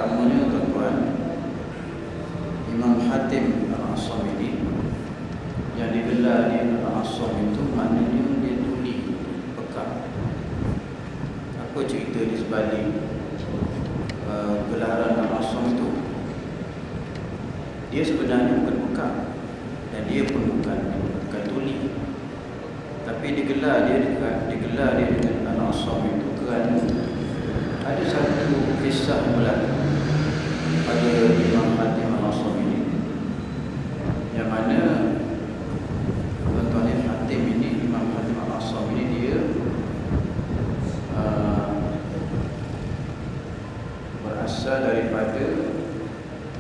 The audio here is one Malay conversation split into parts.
Pertamanya tuan-tuan, Imam Hatim Al-Asam ini yang digelar di Al-Asam itu maknanya dia tuli, pekat. Apa cerita di sebalik gelaran Al-Asam itu? Dia sebenarnya bukan pekat dan dia pun bukan tuli, tapi digelar dia dengan Al-Asam itu kerana ada satu kisah berlaku pada Imam Hatim Al-Asam ini, yang mana tuan-tuan Hatim ini, Imam Hatim Al-Asam ini dia berasal daripada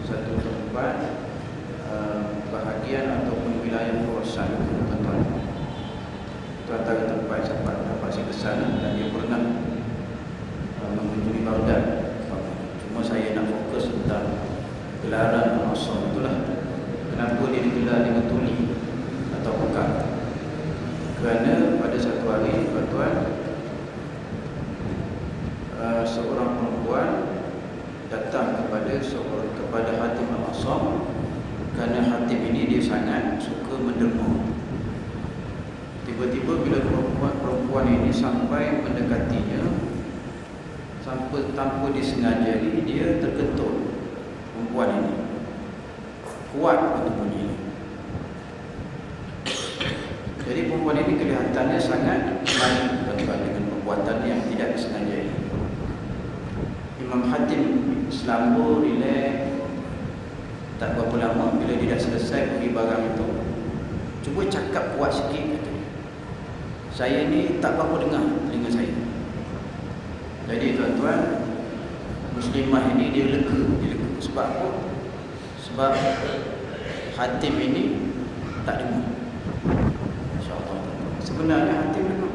satu tempat bahagian ataupun wilayah Khurasan, tuan-tuan. Itu antara tempat sempat dapat saya ke sana dan dia pernah mengunjungi Baghdad. Cuma saya nak fokus tentang gelaran Al-Asam itulah. Kenapa dia digelar dengan tuli atau pekat? Kerana pada satu hari, tuan-tuan, seorang perempuan datang kepada Hatim Al-Asam kerana Hatim ini dia sangat suka menderma. Tiba-tiba bila perempuan ini sampai mendekatinya, tanpa disengajai, dia terketul. Perempuan ini kuat untuk bunyi. Jadi perempuan ini kelihatannya sangat main dengan perbuatan yang tidak disengajai. Imam Hatim selamba relax, tak berapa lama bila dia dah selesai bagi barang itu, cuba cakap kuat sikit, kata dia. Saya ni tak berapa dengar telinga saya. Jadi tuan-tuan, Muslimah ini dia lega. Sebab apa? Sebab Hatim ini tak dengar. InsyaAllah. Sebenarnya Hatim dengar.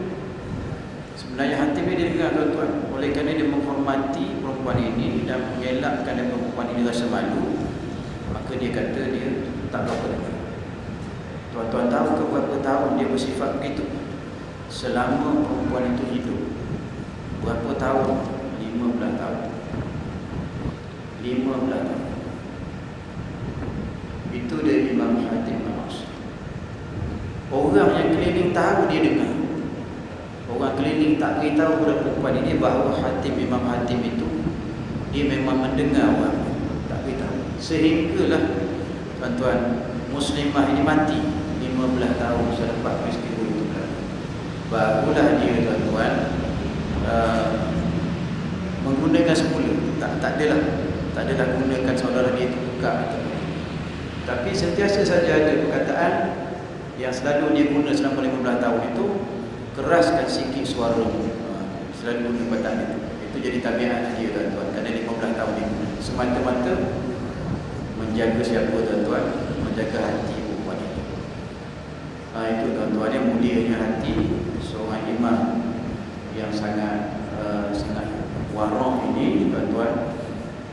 Sebenarnya Hatim ini dia dengar, tuan-tuan. Oleh kerana dia menghormati perempuan ini dan mengelakkan perempuan ini rasa malu, maka dia kata dia tak berapa dengar. Tuan-tuan tahu ke berapa tahun dia bersifat begitu? Selama perempuan itu hidup. Berapa tahun? 15 tahun. 15 tahun. Itu dari Imam Hatim Al-Asam. Orang yang keliling tahu dia dengar. Orang keliling tak beritahu kepada perempuan ini bahawa Imam Hatim itu dia memang mendengar orang, tak beritahu. Sehinggalah tuan-tuan, Muslimah ini mati 15 tahun selepas peristiwa itu. Barulah dia, tuan-tuan, menggunakan semula. Tak adalah gunakan saudara dia itu buka. Tapi sentiasa saja ada perkataan yang selalu dia guna selama 15 tahun itu, keraskan sikit suara. Selalu guna perkataan itu. Itu jadi tabiat dia, tuan-tuan. Kerana 15 tahun dia semata-mata menjaga siapa, tuan-tuan? Menjaga hati perempuan itu. Itu, tuan-tuan, yang mulianya hati seorang imam yang sangat warok ini, tuan-tuan,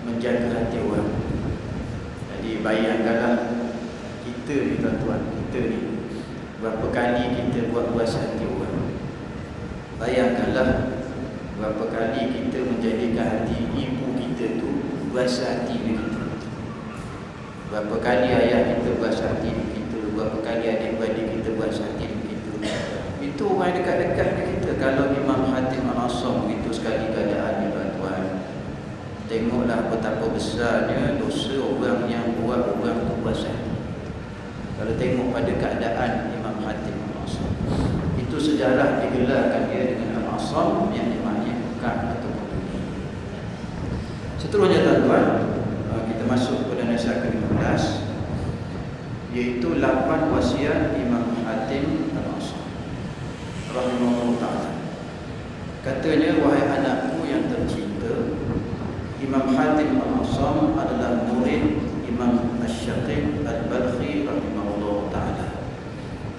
menjaga hati orang. Jadi bayangkanlah kita ni, tuan-tuan, kita ni berapa kali kita buat puas hati orang. Bayangkanlah berapa kali kita menjadikan hati ibu kita tu puas hati dengan kita. Berapa kali ayah kita puas hati dengan kita, berapa kali adik-beradik kita puas hati dengan kita. Itu orang dekat-dekat dengan kita. Kalau Imam Hatim Al-Asam itu sekali keadaannya, tuan-tuan, tengoklah betapa besarnya dosa orang yang buat orang itu puas hati. Kalau tengok pada keadaan Imam Hatim Al-Asam, itu sejarah digelarkan dia dengan Al-Asam yang maknanya bukan atau tuli. Seterusnya, tuan-tuan, kita masuk pada nasihat ke-15, iaitu 8 wasiat Imam Hatim Al-Asam rahimahullah ta'ala. Katanya, wahai anakku yang tercinta, Imam Hatim Al-Asam adalah murid Imam Asy-Syaqiq Al-Balkhi rahimahullah ta'ala.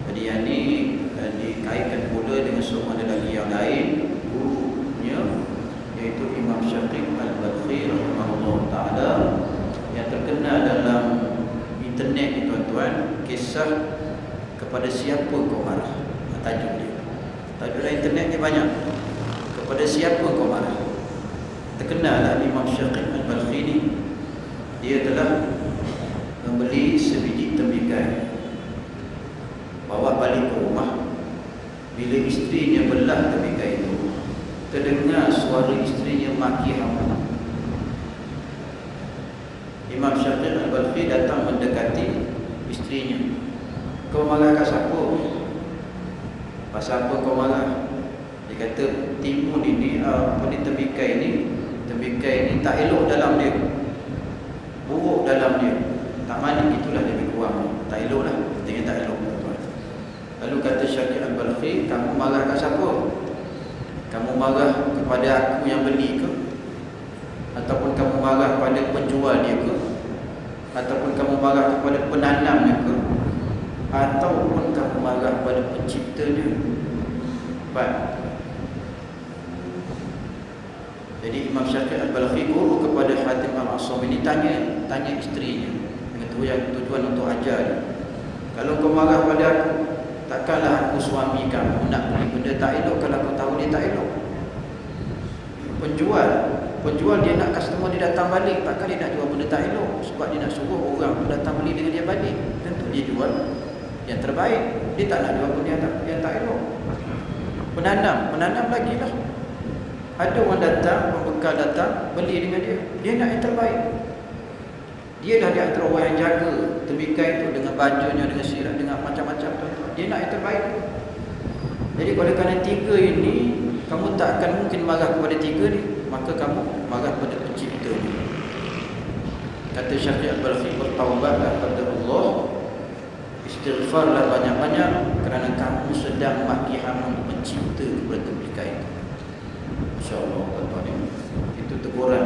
Jadi yang ini dikaitkan pula dengan seorang lelaki yang lain, gurunya, iaitu Imam Syaqiq Al-Balkhi rahimahullah ta'ala, yang terkenal dalam internet ni, tuan-tuan, kisah kepada siapa kau marah. Tajuk dia. Tajuk dalam internet ni banyak. Kepada siapa kau marah. terkenal Imam Syaqi Al-Balkhi ni, dia telah membeli sebiji tembikai, bawa balik ke rumah. Bila isterinya belah tembikai itu, terdengar suara isterinya maki hamun. Imam Syaqi Al-Balkhi datang mendekati isterinya. Kau marah kat siapa? Pasal apa kau marah? Dia kata, timun ini, tembikai ni tak elok dalam dia, buruk dalam dia, tak mandi, itulah lebih kurang, tak elok lah, artinya tak elok. Lalu kata Syaqi Al-Balkhi, kamu marah kat siapa? Kamu marah kepada aku yang beli ke? Ataupun kamu marah pada penjual dia ke? Ataupun kamu marah kepada penanamnya ke? Ataupun kamu marah pada penciptanya? Baik. Jadi Imam Syaqi Al-Balkhi guru kepada Hatim Al-Asam ini tanya isterinya dengan tujuan untuk ajar dia. Kalau kau marah pada aku, takkanlah aku suami kamu nak beli benda tak elok kalau aku tahu dia tak elok. Penjual dia nak customer dia datang balik, takkan dia nak jual benda tak elok, sebab dia nak suruh orang tu datang beli dengan dia balik. Tentu dia jual yang terbaik, dia tak nak jual benda yang tak elok. Penanam lagi lah. Ada orang datang, pembekal datang beli dengan dia nak yang terbaik. Dia dah di antara orang yang jaga tembikai itu dengan bajunya, dengan sirah, dengan macam-macam tu. Dia nak yang terbaik. Jadi kerana tiga ini, kamu tak akan mungkin marah kepada tiga ni, maka kamu marah kepada pencipta ni. Kata Syaqi Al-Balkhi, bertaubatlah kepada Allah, istighfarlah banyak-banyak, kerana kamu sedang maki hamun pencipta kepada tembikai itu. InsyaAllah tuan-tuan, itu teguran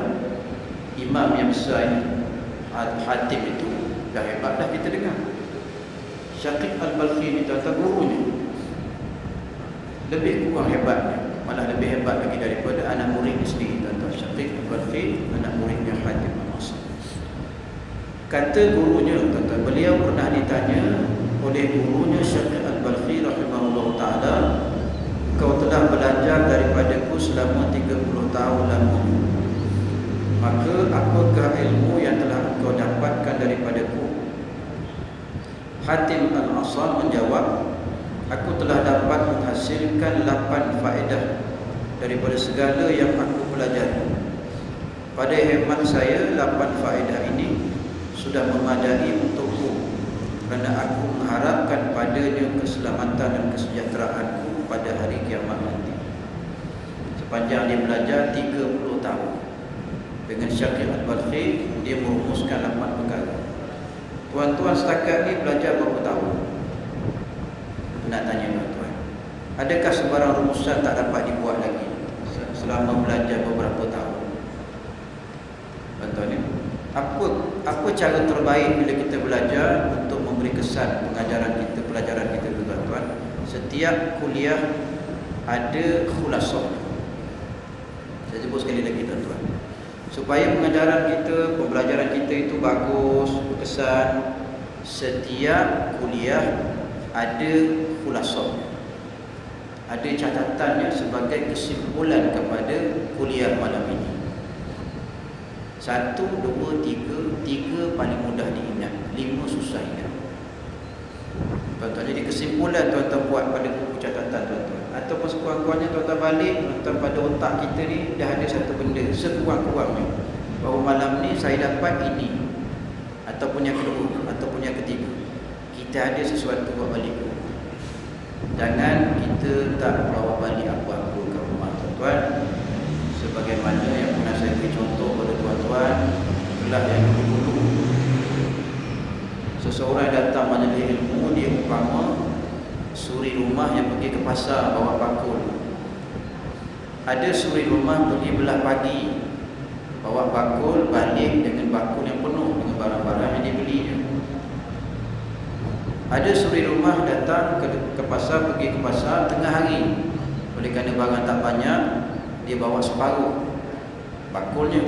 imam yang besar ini. Hatim itu dah hebat dah kita dengar. Syaqi Al-Balkhi ni tuan-tuan, gurunya lebih kurang hebatnya, malah lebih hebat lagi daripada anak murid sendiri tuan-tuan. Syaqi Al-Balkhi anak muridnya Hatim Al-Asam. Kata gurunya tuan-tuan, beliau pernah ditanya oleh gurunya Syaqi Al-Balkhi rahimahullah ta'ala, kau telah belajar daripadaku selama 30 tahun lamanya, maka apakah ilmu yang telah kau dapatkan daripadaku? Hatim Al-Asam menjawab, aku telah dapat menghasilkan 8 faedah daripada segala yang aku pelajari. Pada hemat saya, 8 faedah ini sudah memadai untukku, kerana aku mengharapkan padanya keselamatan dan kesejahteraanku pada hari kiamat nanti. Sepanjang dia belajar 30 tahun dengan Syaqi Al-Balkhi, dia merumuskan 8 perkara. Tuan-tuan setakat ni belajar berapa tahun? Nak tanya tuan-tuan, adakah sebarang rumusan tak dapat dibuat lagi selama belajar beberapa tahun? Tuan-tuan ni, apa cara terbaik bila kita belajar untuk memberi kesan pengajaran kita, pelajaran kita tu tuan-tuan? Setiap kuliah ada khulasah. Saya sebut sekali lagi tuan-tuan, supaya pengajaran kita, pembelajaran kita itu bagus, berkesan, setiap kuliah ada khulasah, ada catatannya sebagai kesimpulan kepada kuliah malam ini. 1, 2, 3 paling mudah diingat, 5 susah ingat. Tuan-tuan, jadi kesimpulan tuan-tuan buat pada buku catatan tuan-tuan, ataupun sekurang-kurangnya tuan-tuan balik, tuan-tuan pada otak kita ni dah ada satu benda sekurang-kurangnya, bahawa malam ni saya dapat ini, ataupun yang kedua, ataupun yang ketiga. Kita ada sesuatu buat balik. Jangan kita tak bawa balik apa-apa ke rumah tuan-tuan. Sebagaimana yang pernah saya beri contoh pada tuan-tuan, itulah yang dulu seseorang datang majlis ilmu, dia umpama suri rumah yang pergi ke pasar bawa bakul. Ada suri rumah pergi belah pagi bawa bakul, balik dengan bakul yang penuh dengan barang-barang yang dibelinya. Ada suri rumah datang ke pasar, pergi ke pasar tengah hari, oleh kerana barang tak banyak, dia bawa separuh bakulnya,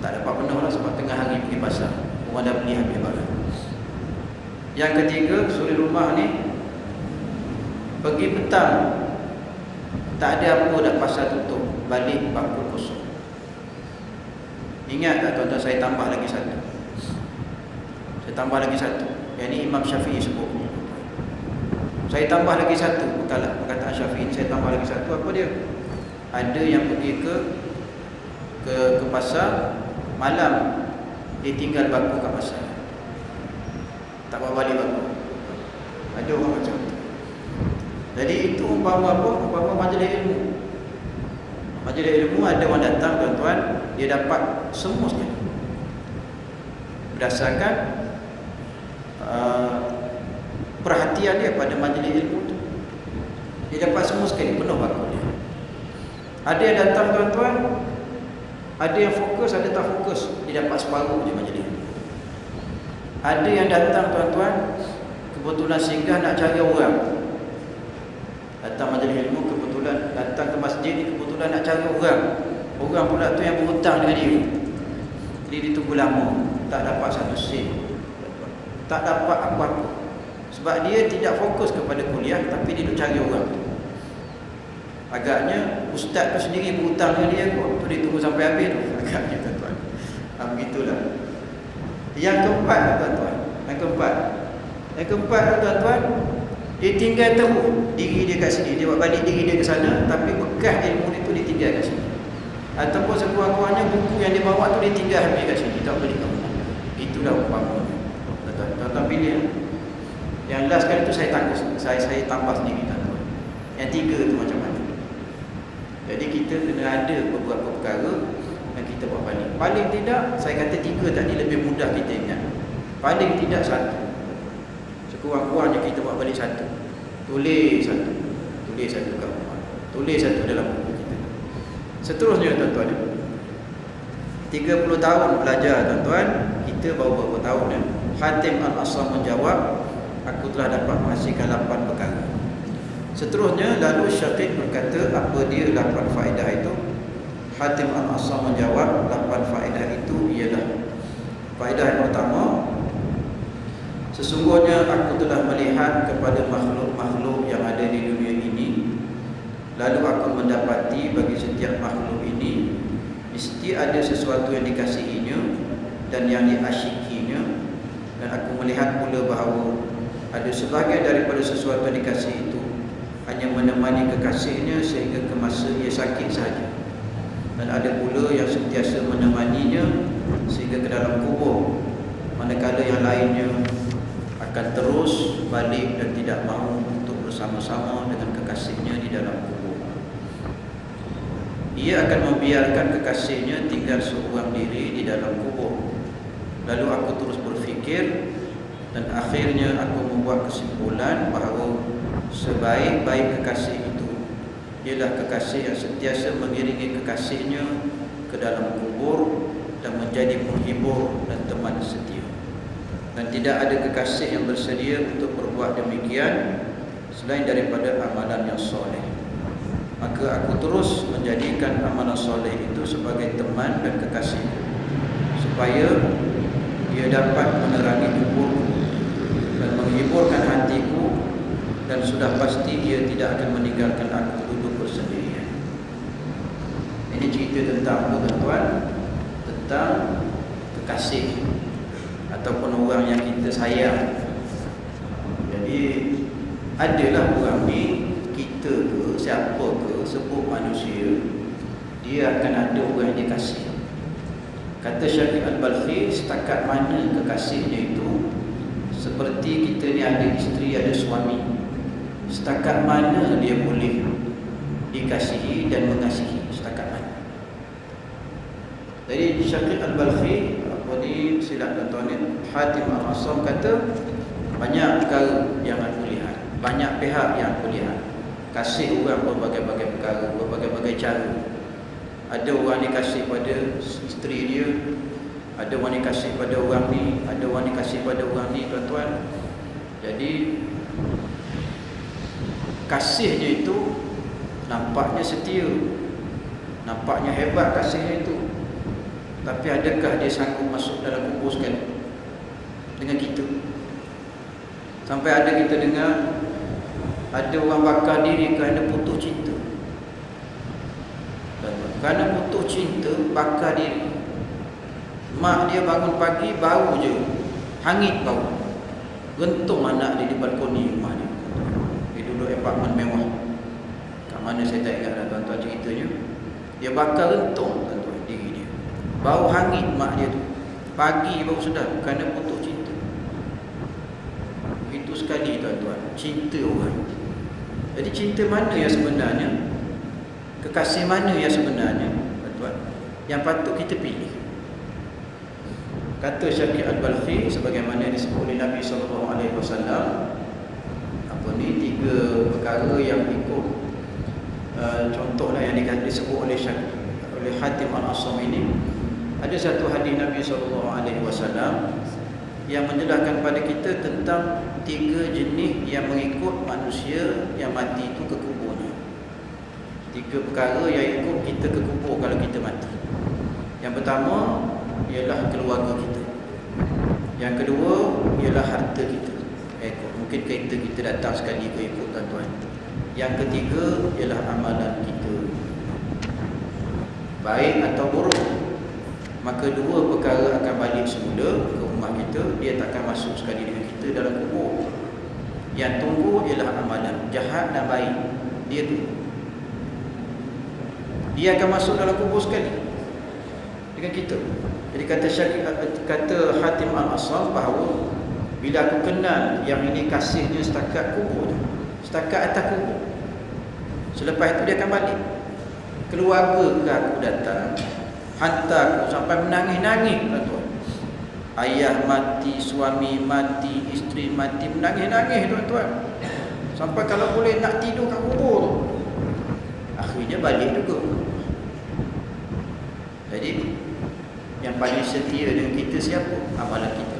tak dapat penuh lah sebab tengah hari pergi pasar, orang dah beli habis barang. Yang ketiga, suri rumah ni pergi petang, tak ada apa dah pasar tutup, balik bakul kosong. Ingat tak tuan-tuan, saya tambah lagi satu. Saya tambah lagi satu. Yang ini Imam Syafi'i sebut. Saya tambah lagi satu. Bukanlah perkataan Syafi'i, saya tambah lagi satu. Apa dia? Ada yang pergi ke pasar malam, dia tinggal bangku kat pasar, tak bawa balik bangku. Ada orang macam tu. Jadi itu umpama apa? Umpama majlis ilmu. Majlis ilmu ada orang datang tuan-tuan, dia dapat semua sekali. Berdasarkan perhatian dia pada majlis ilmu tu, dia dapat semua sekali, penuh bangku dia. Ada yang datang tuan-tuan, ada yang fokus, ada tak fokus, dia dapat separuh je majlis. Ada yang datang tuan-tuan, kebetulan singgah nak cari orang. Datang majlis ilmu, kebetulan datang ke masjid ni, kebetulan nak cari orang. Orang pula tu yang berhutang dengan dia, jadi dia tunggu lama, tak dapat satu sen, tak dapat apa-apa. Sebab dia tidak fokus kepada kuliah, tapi dia duk cari orang tu. Agaknya ustaz tu sendiri berhutang dengan dia kot, tu dia tunggu sampai habis tu. Agaknya tuan-tuan, begitulah. Yang keempat tuan-tuan, yang keempat tuan-tuan, dia tinggal terus diri dia kat sini, dia buat balik diri dia ke sana, tapi bekas ilmu dia tu dia tinggal kat sini. Ataupun sekurang-kurangnya buku yang dia bawa tu dia tinggal habis kat sini, tak balik ke rumah. Itulah umpama. Tuan-tuan pilih. Yang last kali tu saya tambah sendiri tuan-tuan. Yang tiga tu macam mana? Jadi kita kena ada beberapa perkara yang kita buat balik. Paling tidak, saya kata tiga tadi lebih mudah kita ingat. Paling tidak satu. Sekurang-kurangnya kita buat balik satu. Tulis satu kat rumah. Tulis satu dalam buku kita. Seterusnya tuan-tuan, 30 tahun belajar tuan-tuan, kita baru berapa tahun ya? Hatim Al-Asam menjawab, aku telah dapat menghasilkan 8 perkara. Seterusnya, lalu Syafiq berkata, apa dia 8 faedah itu? Hatim Al-Asam menjawab, 8 faedah itu ialah: faedah yang pertama, sesungguhnya aku telah melihat kepada makhluk-makhluk yang ada di dunia ini, lalu aku mendapati bagi setiap makhluk ini mesti ada sesuatu yang dikasihinya dan yang diasyikinya, dan aku melihat pula bahawa ada sebahagian daripada sesuatu yang dikasihi itu hanya menemani kekasihnya sehingga ke masa ia sakit sahaja, dan ada pula yang sentiasa menemaninya sehingga ke dalam kubur, manakala yang lainnya akan terus balik dan tidak mahu untuk bersama-sama dengan kekasihnya di dalam kubur. Ia akan membiarkan kekasihnya tinggal seorang diri di dalam kubur. Lalu aku terus berfikir, dan akhirnya aku membuat kesimpulan bahawa sebaik-baik kekasih itu ialah kekasih yang sentiasa mengiringi kekasihnya ke dalam kubur dan menjadi penghibur dan teman setia. Dan tidak ada kekasih yang bersedia untuk berbuat demikian selain daripada amalan yang soleh. Maka aku terus menjadikan amalan soleh itu sebagai teman dan kekasih, supaya ia dapat menerangi kuburku dan menghiburkan hatiku, dan sudah pasti ia tidak akan meninggalkan aku duduk bersendirian. Ini cerita tentang apa tuan-tuan? Tentang kekasih ataupun orang yang kita sayang. Jadi adalah orang ni, kita ke siapa ke, sebut manusia, dia akan ada orang yang dia kasih. Kata Syafiq Al-Balkhi, setakat mana kekasihnya itu seperti kita ni ada isteri, ada suami, setakat mana dia boleh dikasihi dan mengasihi, setakat mana. Jadi Syafiq Al-Balkhi, apa ni silap tuan-tuan ni, Hatim Al-Asam kata, banyak perkara yang aku lihat, banyak pihak yang aku lihat kasih orang berbagai-bagai perkara, berbagai-bagai cara. Ada orang ni kasih pada isteri dia, ada orang ni kasih pada orang ni, ada orang ni kasih pada orang ni tuan-tuan. Jadi kasihnya itu nampaknya setia, nampaknya hebat kasihnya itu, tapi adakah dia sanggup masuk dalam kubur sekali dengan kita? Sampai ada kita dengar ada orang bakar diri kerana putus cinta. Kerana putus cinta bakar diri. Mak dia bangun pagi bau je, hangit bau. Gentung anak dia di balkoni rumah dia. Dia duduk apartmen mewah. Kat mana saya tak ingat dah tuan-tuan ceritanya. Dia bakar gentung tuan-tuan diri dia. Bau hangit mak dia tu. Pagi baru sedar kerana putus cinta. Begitu sekali tuan-tuan, cinta orang. Jadi cinta mana yang sebenarnya? Kekasih mana yang sebenarnya tuan-tuan? Yang patut kita pilih. Kata Syekh Al-Balkhi sebagaimana disebut oleh Nabi SAW, apa ni, 3 perkara yang ikut contohlah yang disebut oleh Hatim Al-Asam ini. Ada satu hadis Nabi SAW yang menjelaskan pada kita tentang 3 jenis yang mengikut manusia yang mati itu ke kuburnya. 3 perkara yang ikut kita ke kubur kalau kita mati. Yang pertama ialah keluarga kita. Yang kedua ialah harta kita. Mungkin kereta kita datang sekali ke ikut tuan-tuan. Yang ketiga ialah amalan kita, baik atau buruk. Maka 2 perkara akan balik semula ke rumah kita. Dia takkan masuk sekali dengan kita dalam kubur. Yang tunggu ialah amalan, jahat dan baik. Dia akan masuk dalam kubur sekali dengan kita. Jadi kata Hatim Al-Asam bahawa bila aku kenal yang ini kasihnya setakat kubur, setakat atas kubur, selepas itu dia akan balik. Keluarga ke aku datang, hantar aku sampai menangis-nangis tuan-tuan. Ayah mati, suami mati, isteri mati, menangis-nangis tuan-tuan. Sampai kalau boleh nak tidur kat kubur tu. Akhirnya balik juga. Jadi yang paling setia dengan kita siapa? Amalan kita.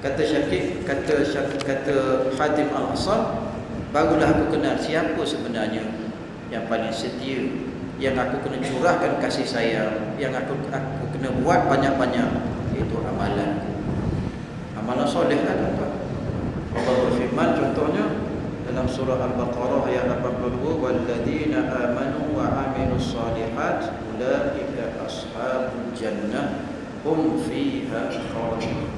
Kata Hatim Al-Asam, barulah aku kenal siapa sebenarnya yang paling setia, yang aku kena curahkan kasih sayang, yang aku kena buat banyak-banyak, iaitu amalan. Amalan soleh lah tuan-tuan. Allah berfirman contohnya dalam surah Al-Baqarah ayat 82, walladzina amanu wa amilus solihat ulaika ashabul jannah hum fiha khalidun.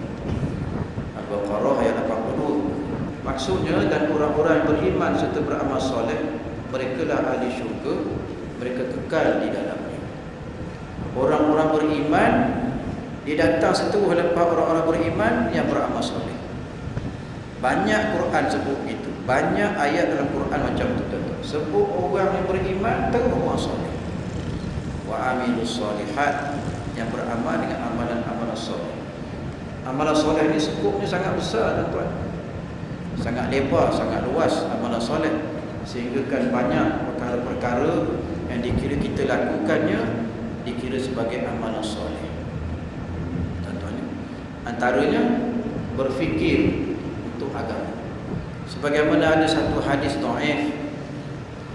Al-Baqarah ayat 82. Maksudnya, dan orang-orang yang beriman serta beramal soleh, mereka lah ahli syurga, mereka kekal di dalamnya. Orang-orang beriman, dia datang setelah lepas orang-orang beriman yang beramal soleh. Banyak Quran sebut begitu. Banyak ayat dalam Quran macam tu tuan-tuan. Sebut orang yang beriman terus orang soleh. Wa amilus solihat, yang beramal dengan amalan-amalan soleh. Amalan soleh ni skupnya sangat besar tuan-tuan. Sangat lebar, sangat luas amalan soleh. Sehingga kan banyak perkara-perkara yang dikira kita lakukannya dikira sebagai amalan soleh. Tuan-tuan, antaranya berfikir untuk agama. Sebagaimana ada satu hadis dhaif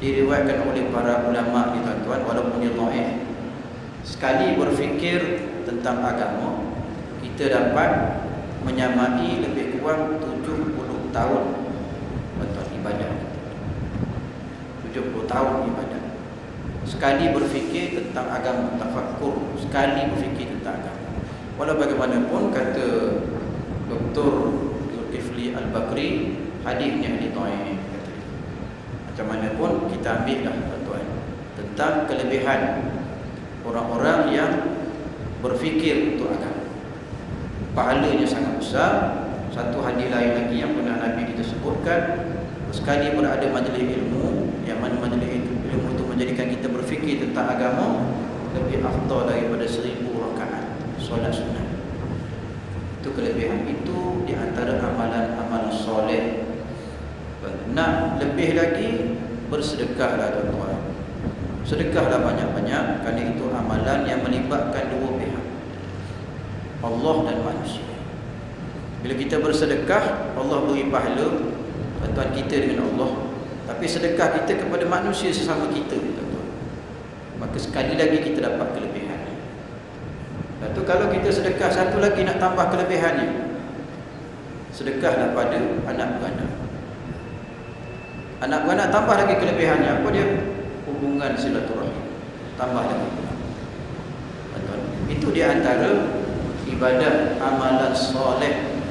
diriwayatkan oleh para ulama ni tuan-tuan, walaupun dia dhaif, sekali berfikir tentang agama kita dapat menyamai lebih kurang 70 tahun tuan-tuan ibadah. 70 tahun ibadah. Sekali berfikir tentang agama, tafakkur, sekali berfikir tentang agama. Walau bagaimanapun kata Dr. Zulkifli Al-Bakri, hadisnya hadis dhaif. Macam mana pun kita ambil dah tuan-tuan tentang kelebihan orang-orang yang berfikir untuk agama. Pahalanya sangat besar. Satu hadis lain lagi yang pernah Nabi kita sebutkan, sekali berada majlis ilmu, yang mana majlis ilmu itu menjadikan kita berfikir tentang agama, lebih afdal daripada 1000 rakaat solat sunat. Itu kelebihan. Itu di antara amalan-amalan soleh. Nak lebih lagi, bersedekahlah tuan-tuan. Sedekahlah banyak-banyak, kerana itu amalan yang melibatkan 2 pihak, Allah dan manusia. Bila kita bersedekah, Allah beri pahala tuan-tuan kita dengan Allah. Tapi sedekah kita kepada manusia sesama kita tuan-tuan, maka sekali lagi kita dapat kelebihannya. Lepas tu kalau kita sedekah, satu lagi nak tambah kelebihannya, sedekahlah pada anak beranak. Anak beranak tambah lagi kelebihannya. Apa dia? Hubungan silaturahim tambah lagi. Itu di antara ibadat amalan soleh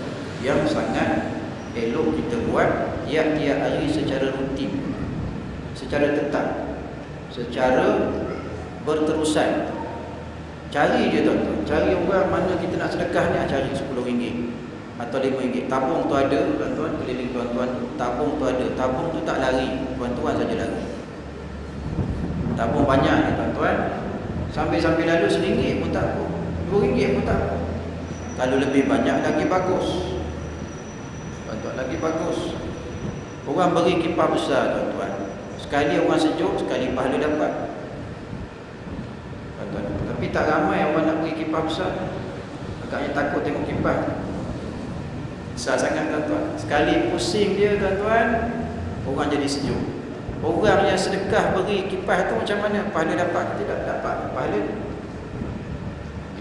yang sangat elok kita buat tiap-tiap hari secara rutin, secara tetap, secara berterusan. Cari je tuan-tuan, cari orang mana kita nak sedekah ni, cari RM10 atau RM5. Tabung tu ada tuan-tuan, keliling tuan-tuan, tabung tu ada, tabung tu tak lari, tuan-tuan saja lari. Tabung banyak ni tuan-tuan, sambil-sambil lalu RM1 pun tak apa, RM2 pun tak apa. Kalau lebih banyak lagi bagus tuan-tuan, lagi bagus. Orang beri kipas besar tuan-tuan, sekali orang sejuk, sekali pahala dapat tuan-tuan. Tapi tak ramai orang nak beri kipas besar, agaknya takut tengok kipas besar sangat tuan-tuan. Sekali pusing dia tuan-tuan, orang jadi sejuk. Orang yang sedekah beri kipas tu macam mana? Pahala dapat? Tidak dapat pahala.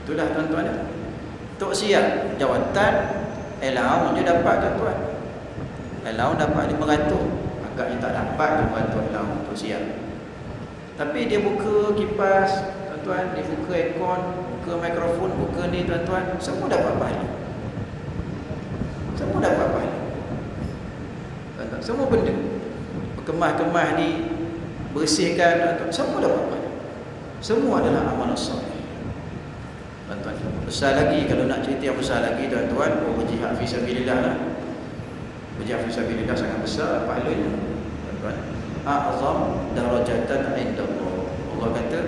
Itulah tuan-tuan. Tok siap jawatan allowance je dapat tuan-tuan. Allowance dapat 500. Agaknya tak dapat 500 allowance tok siap. Tapi dia buka kipas tuan-tuan, dia buka aircon, buka mikrofon, buka ni tuan-tuan, semua dapat pahala. Semua dapat pahala tuan-tuan. Semua benda berkemah-kemah ni, bersihkan tuan-tuan, semua dapat pahala. Semua adalah amalan soleh tuan-tuan. Besar lagi, kalau nak cerita yang besar lagi tuan-tuan, berjihad fi sabilillah lah. Berjihad fi sabilillah sangat besar pahalanya tuan-tuan. A'zam darajatan indallah. Allah kata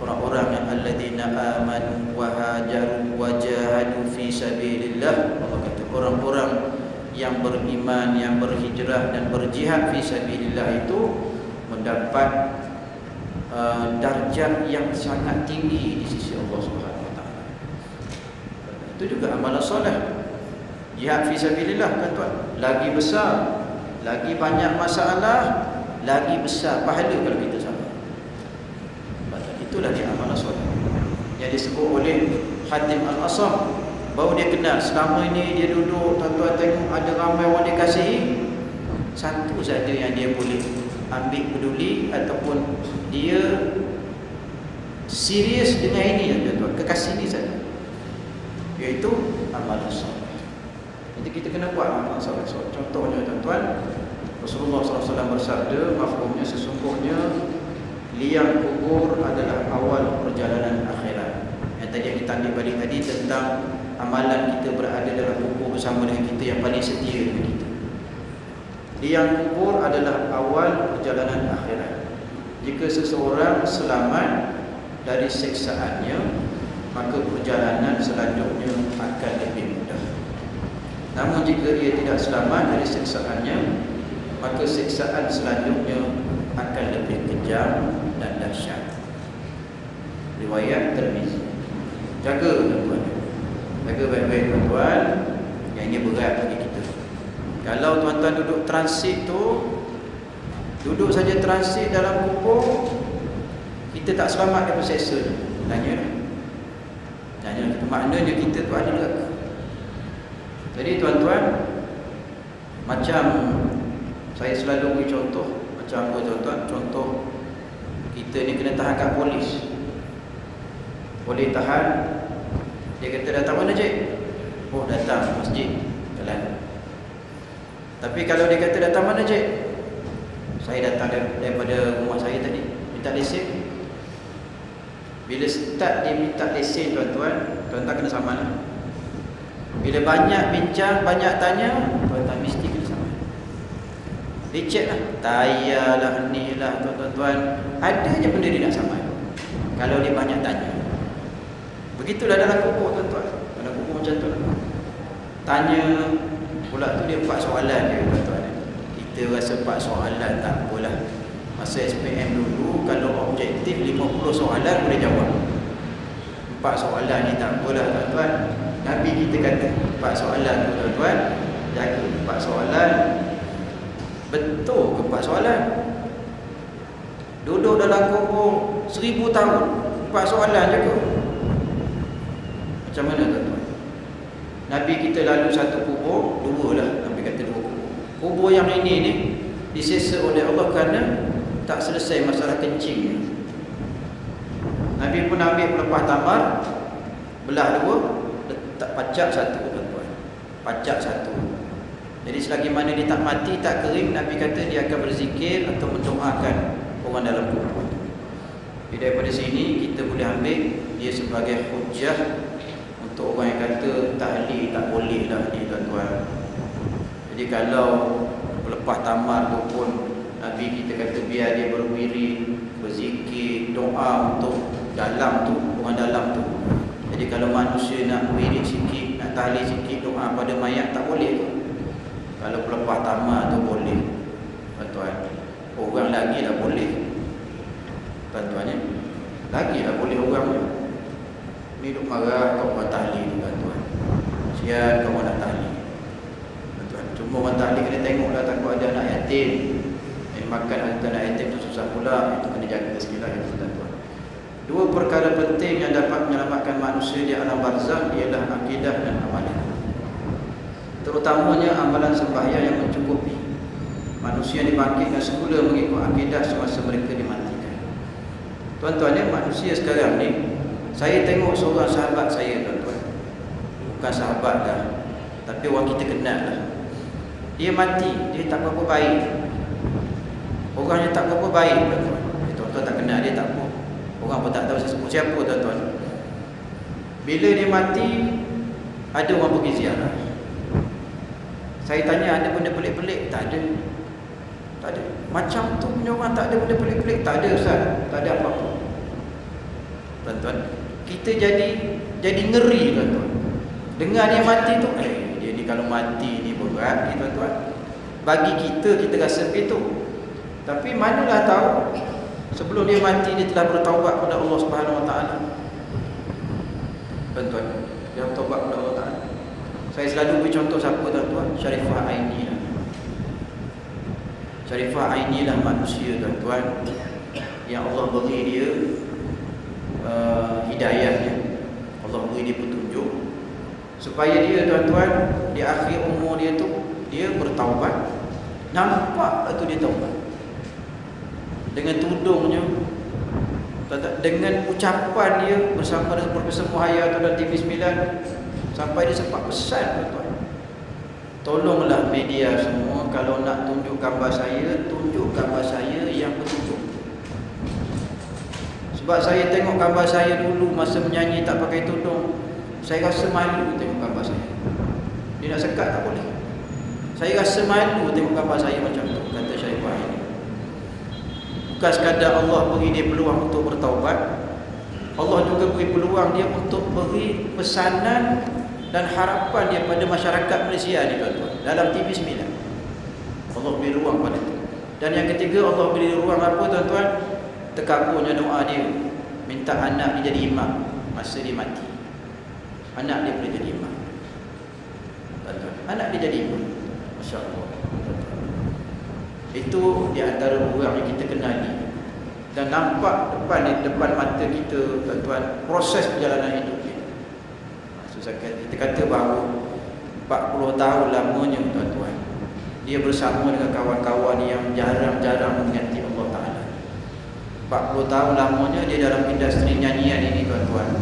orang-orang yang alladzina amanu wa hajaru wa jahadu fi sabilillah. Allah kata orang-orang yang beriman, yang berhijrah dan berjihad fi sabilillah itu mendapat darjat yang sangat tinggi di sisi Allah Subhanahu wa taala. Itu juga amalan soleh. Jihad fi sabilillah tuan-tuan, lagi besar, lagi banyak masalah, lagi besar pahala kalau kita sabar. Itulah dia amalan soleh yang disebut oleh Hatim Al-Asam. Baru dia kenal, selama ini dia duduk tuan-tuan tengok ada ramai orang dia kasihi, satu saja yang dia boleh ambil peduli ataupun dia serius dengan ini tuan-tuan, kekasih ini saja, iaitu amalan soleh. Jadi kita kena buat amalan soleh. Contohnya tuan-tuan, Rasulullah SAW bersabda, mafhumnya sesungguhnya liang kubur adalah awal perjalanan akhirat. Yang tadi yang kita ambil balik tadi tentang amalan kita berada dalam kubur bersama dengan kita yang paling setia dengan kita. Liang kubur adalah awal perjalanan akhirat. Jika seseorang selamat dari siksaannya, maka perjalanan selanjutnya akan lebih mudah. Namun jika ia tidak selamat dari siksaannya, maka siksaan selanjutnya akan lebih kejam dan dahsyat. Riwayat Tirmizi. Jaga tuan-tuan, jaga baik-baik tuan-tuan. Yang ini berat bagi kita. Kalau tuan-tuan duduk transit tu, duduk saja transit dalam kubur, kita tak selamat daripada seksa. Tanya kita, maknanya kita tu ada neraka. Jadi tuan-tuan, macam saya selalu beri contoh, macam apa tuan-tuan? Contoh, kita ni kena tahan kat polis. Boleh tahan, dia kata datang mana cik? Oh datang masjid, jalan. Tapi kalau dia kata datang mana cik? Saya datang daripada rumah saya tadi, minta lesen. Bila start dia minta lesen tuan-tuan, tuan-tuan kena saman lah. Bila banyak bincang, banyak tanya, tuan-tuan mesti kena saman. Dia check lah, tayar lah, ni lah tuan-tuan. Ada je benda dia nak saman kalau dia banyak tanya. Begitulah dalam kubur tuan-tuan. Dalam kubur macam tu lah. Tanya pula tu dia 4 soalan je tuan-tuan. Kita rasa 4 soalan tak apalah. Masa SPM dulu kalau objektif 50 soalan boleh jawab. 4 soalan ni tak apalah tuan-tuan. Nabi kita kata 4 soalan tu tuan-tuan, jaga 4 soalan. Betul ke 4 soalan? Duduk dalam kubur 1000 tahun 4 soalan je ke? Macam mana tuan-tuan? Nabi kita lalu satu kubur, 2 lah, Nabi kata 2 kubur. Kubur yang ini ni disesa oleh Allah kerana tak selesai masalah kencing. Nabi pun ambil pelepah tamar, belah 2, tak pacak satu tuan-tuan. Pacak satu. Jadi selagi mana dia tak mati, tak kering, Nabi kata dia akan berzikir atau mendoakan orang dalam kubur. Jadi daripada sini kita boleh ambil dia sebagai hujah untuk orang yang kata tahlil tak boleh dah ni tuan-tuan. Jadi kalau lepas tamar tu pun Nabi kita kata biar dia berwirid, berzikir, doa untuk dalam tu, orang dalam tu. Jadi kalau manusia nak wirid sikit, nak tahlil sikit, doa pada mayat tak boleh tu. Kalau pelepah tamar tu boleh tuan-tuan. Orang lagi dah boleh tuan-tuan ya. Lagi dah boleh orang ni. Ni duk marah kau orang tahlil tuan-tuan. Sian kau nak tahlil tuan-tuan. Cuma orang tahlil kena tengoklah takut ada anak yatim. Makan harta anak yatim tu susah pula. Itu kena jaga sikit lah tuan-tuan. Dua perkara penting yang dapat menyelamatkan manusia di alam barzakh ialah akidah dan amalan. Terutamanya amalan sembahyang yang mencukupi. Manusia dibangkitkan semula mengikut akidah semasa mereka dimatikan. Tuan-tuan ya, manusia sekarang ni, saya tengok seorang sahabat saya tuan-tuan. Bukan sahabat dah, tapi orang kita kenal lah. Dia mati, dia tak berapa baik. Orangnya tak berapa baik tuan-tuan. Tuan-tuan tak kenal dia tak apa. Orang pun tak tahu saya sebut siapa tuan-tuan. Bila dia mati, ada orang pergi ziarah. Saya tanya ada benda pelik-pelik? Tak ada. Tak ada. Macam tu punya orang tak ada benda pelik-pelik? Tak ada Ustaz. Tak ada apa-apa. Tuan-tuan, kita jadi ngeri tuan-tuan. Dengar dia mati tu, dia ni kalau mati ni berat ni tuan-tuan. Bagi kita rasa begitu. Tapi manalah tahu sebelum dia mati dia telah bertaubat kepada Allah Subhanahu Wa Taala. Tuan-tuan, dia bertaubat kepada Allah Taala. Saya selalu beri contoh siapa tuan-tuan? Syarifah Aini lah. Syarifah Aini lah manusia tuan-tuan yang Allah beri dia hidayahnya. Allah beri dia petunjuk supaya dia tuan-tuan di akhir umur dia tu dia bertaubat. Nampaklah tu dia taubat. Dengan tudungnya, dengan ucapan dia bersama dengan Profesor Muhaya dalam TV9, sampai dia sempat pesan tuan-tuan, tolonglah media semua kalau nak tunjuk gambar saya, tunjuk gambar saya yang bertujuh. Sebab saya tengok gambar saya dulu masa menyanyi tak pakai tudung, saya rasa malu tengok gambar saya. Dia nak sekat tak boleh. Saya rasa malu tengok gambar saya macam tu, kata Syarifah ini. Bukan sekadar Allah beri dia peluang untuk bertaubat, Allah juga beri peluang dia untuk beri pesanan dan harapan dia pada masyarakat Malaysia ni tuan-tuan. Dalam TV9 Allah beri ruang pada itu. Dan yang ketiga, Allah beri ruang apa tuan-tuan? Terkaburnya doa dia, minta anak dia jadi imam masa dia mati. Anak dia boleh jadi imam tuan-tuan. Anak dia jadi imam, Masya Allah. Itu di antara orang yang kita kenali dan nampak depan mata kita tuan-tuan, proses perjalanan hidup dia. Kita kata bahawa 40 tahun lamanya tuan-tuan dia bersama dengan kawan-kawan yang jarang-jarang mengingati Allah Ta'ala. 40 tahun lamanya dia dalam industri nyanyian ini tuan-tuan,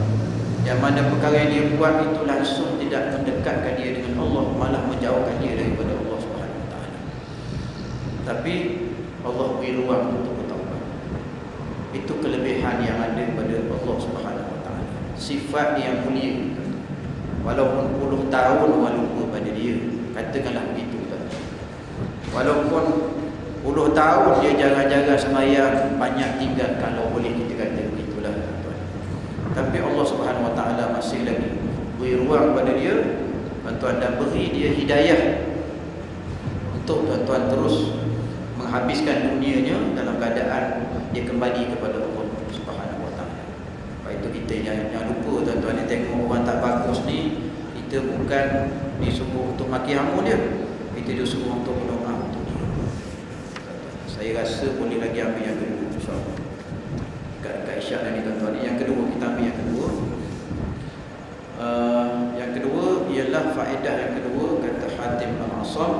yang mana perkara yang dia buat itu langsung tidak mendekatkan dia dengan Allah, malah menjauhkan dia daripada Allah Subhanahu Wa Ta'ala. Tapi Allah beri ruang untuk bertaubat. Itu kelebihan yang ada pada Allah Subhanahu Wa Ta'ala. Sifat dia yang mulia. Walaupun puluh tahun orang lupa pada dia, katakanlah begitu tuan-tuan. Walaupun puluh tahun dia jaga-jaga sembahyang, banyak tinggal, kalau boleh kita kata begitulah tuan-tuan. Tapi Allah Subhanahu Wa Ta'ala masih lagi beri ruang pada dia tuan-tuan, dan beri dia hidayah untuk tuan-tuan terus menghabiskan dunianya dalam keadaan dia kembali kepada Allah Subhanahu Wa Ta'ala. Itu kita jangan lupa tuan-tuan, ni tengok orang tak bagus ni, kita bukan disuruh untuk maki hamun dia, kita disuruh untuk berdoa untuk dia. Saya rasa boleh lagi ambil yang kedua, insyaAllah. Kat isyak ni tuan-tuan, yang kedua kita ambil yang kedua. Yang kedua ialah faedah yang kedua, kata Hatim Al-Asam,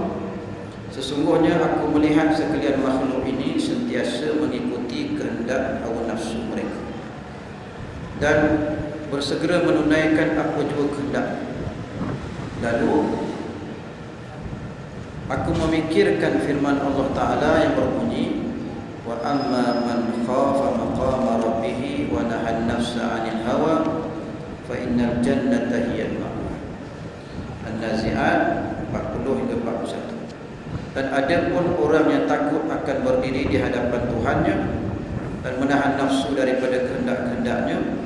sesungguhnya aku melihat sekalian makhluk ini sentiasa mengikuti kehendak hawa nafsu mereka dan bersegera menunaikan apa jua kehendak. Lalu aku memikirkan firman Allah Ta'ala yang berbunyi, wa amma man khafa maqama rabbih wa nahan nafsa 'anil hawa fa innal jannata hiyal ma'wa. An-Nazi'at 40 hingga 41. Dan ada pun orang yang takut akan berdiri di hadapan Tuhannya dan menahan nafsu daripada kehendak-kehendaknya,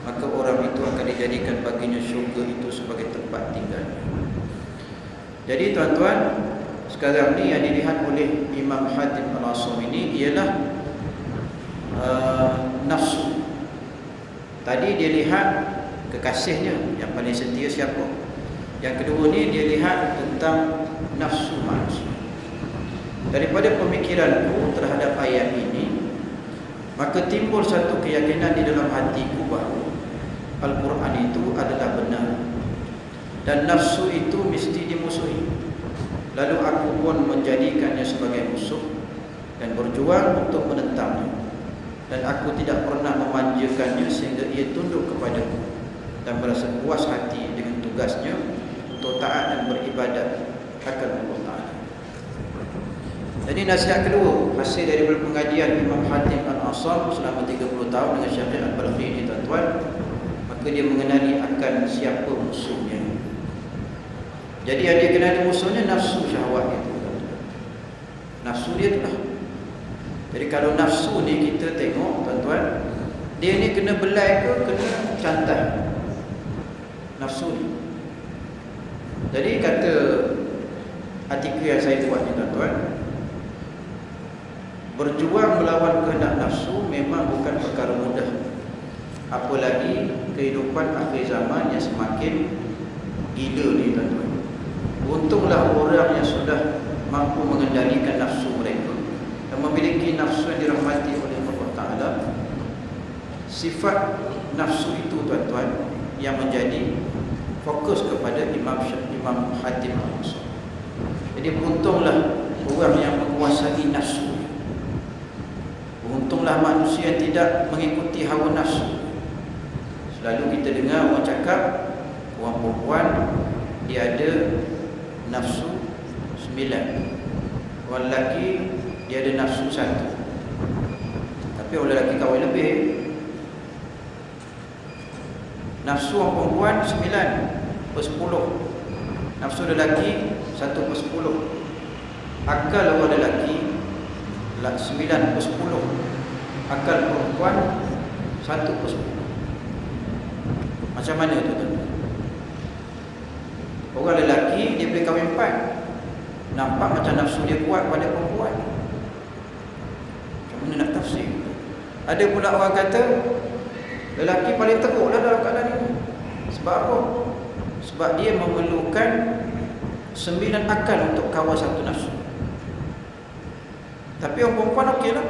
maka orang itu akan dijadikan baginya syurga itu sebagai tempat tinggalnya. Jadi tuan-tuan, sekarang ni yang dilihat oleh Imam Hatim Al-Asam ini ialah nafsu. Tadi dia lihat kekasihnya yang paling setia siapa. Yang kedua ni dia lihat tentang nafsu manusia. Daripada pemikiranku terhadap ayat ini, maka timbul satu keyakinan di dalam hatiku bahawa Al-Quran itu adalah benar dan nafsu itu mesti dimusuhi. Lalu aku pun menjadikannya sebagai musuh dan berjuang untuk menentangnya. Dan aku tidak pernah memanjakannya sehingga ia tunduk kepadaku dan merasa puas hati dengan tugasnya untuk taat dan beribadat akan Allah Ta'ala. Jadi nasihat kedua hasil dari pengajian Imam Hatim Al-Asam selama 30 tahun dengan Syekh Al-Balkhi ini tuan-tuan, maka dia mengenali akan siapa musuhnya. Jadi yang dia kenali musuhnya nafsu syahwat itu. Nafsu dia tu lah. Jadi kalau nafsu ni kita tengok tuan-tuan, dia ni kena belai ke kena cantai? Nafsu ni. Jadi kata artikel yang saya buat ni tuan-tuan, berjuang melawan kehendak nafsu memang bukan perkara mudah. Apalagi kehidupan akhir zaman yang semakin gila ni tuan-tuan. Untunglah orang yang sudah mampu mengendalikan nafsu mereka dan memiliki nafsu yang dirahmati oleh Allah Ta'ala. Sifat nafsu itu tuan-tuan yang menjadi fokus kepada Imam Hatim Al-Asam. Jadi untunglah orang yang menguasai nafsu. Untunglah manusia yang tidak mengikuti hawa nafsu. Selalu kita dengar orang cakap, orang perempuan dia ada nafsu 9, orang lelaki dia ada nafsu 1. Tapi orang lelaki kahwin lebih. Nafsu orang perempuan 9/10, nafsu lelaki 1/10. Akal orang lelaki 9/10, akal perempuan 1/10. Macam mana tu tuan? Orang lelaki dia boleh kahwin 4, nampak macam nafsu dia kuat pada perempuan. Macam mana nak tafsir? Ada pula orang kata lelaki paling teruklah dalam keadaan ini. Sebab apa? Sebab dia memerlukan 9 akal untuk kawal satu nafsu. Tapi orang perempuan okey lah,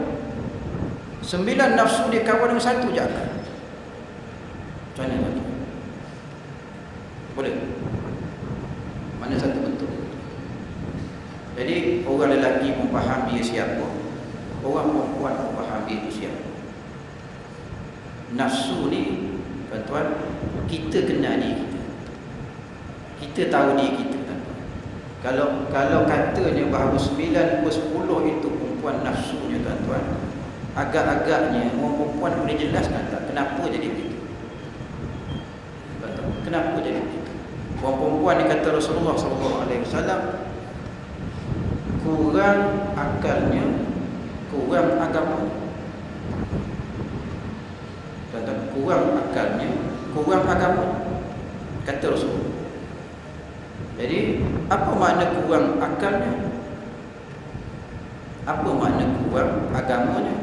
9 nafsu dia kawal dengan 1 je akal. Macam mana lagi? Boleh? Mana satu bentuk? Jadi orang lelaki memfaham dia siapa, orang perempuan memfaham dia itu siapa. Nafsu ni tuan-tuan, kita kenal diri kita. Kita tahu diri kita tuan-tuan. Kalau katanya bahawa 9/10 itu perempuan nafsunya tuan-tuan, agak-agaknya orang perempuan boleh jelaskan tak kenapa jadi begitu? Tuan-tuan, kenapa jadi begitu? Orang perempuan ni kata Rasulullah SAW, kurang akalnya, kurang agama. Tuan-tuan, kurang akalnya, kurang agama, kata Rasulullah. Jadi apa makna kurang akalnya? Apa makna kurang agamanya?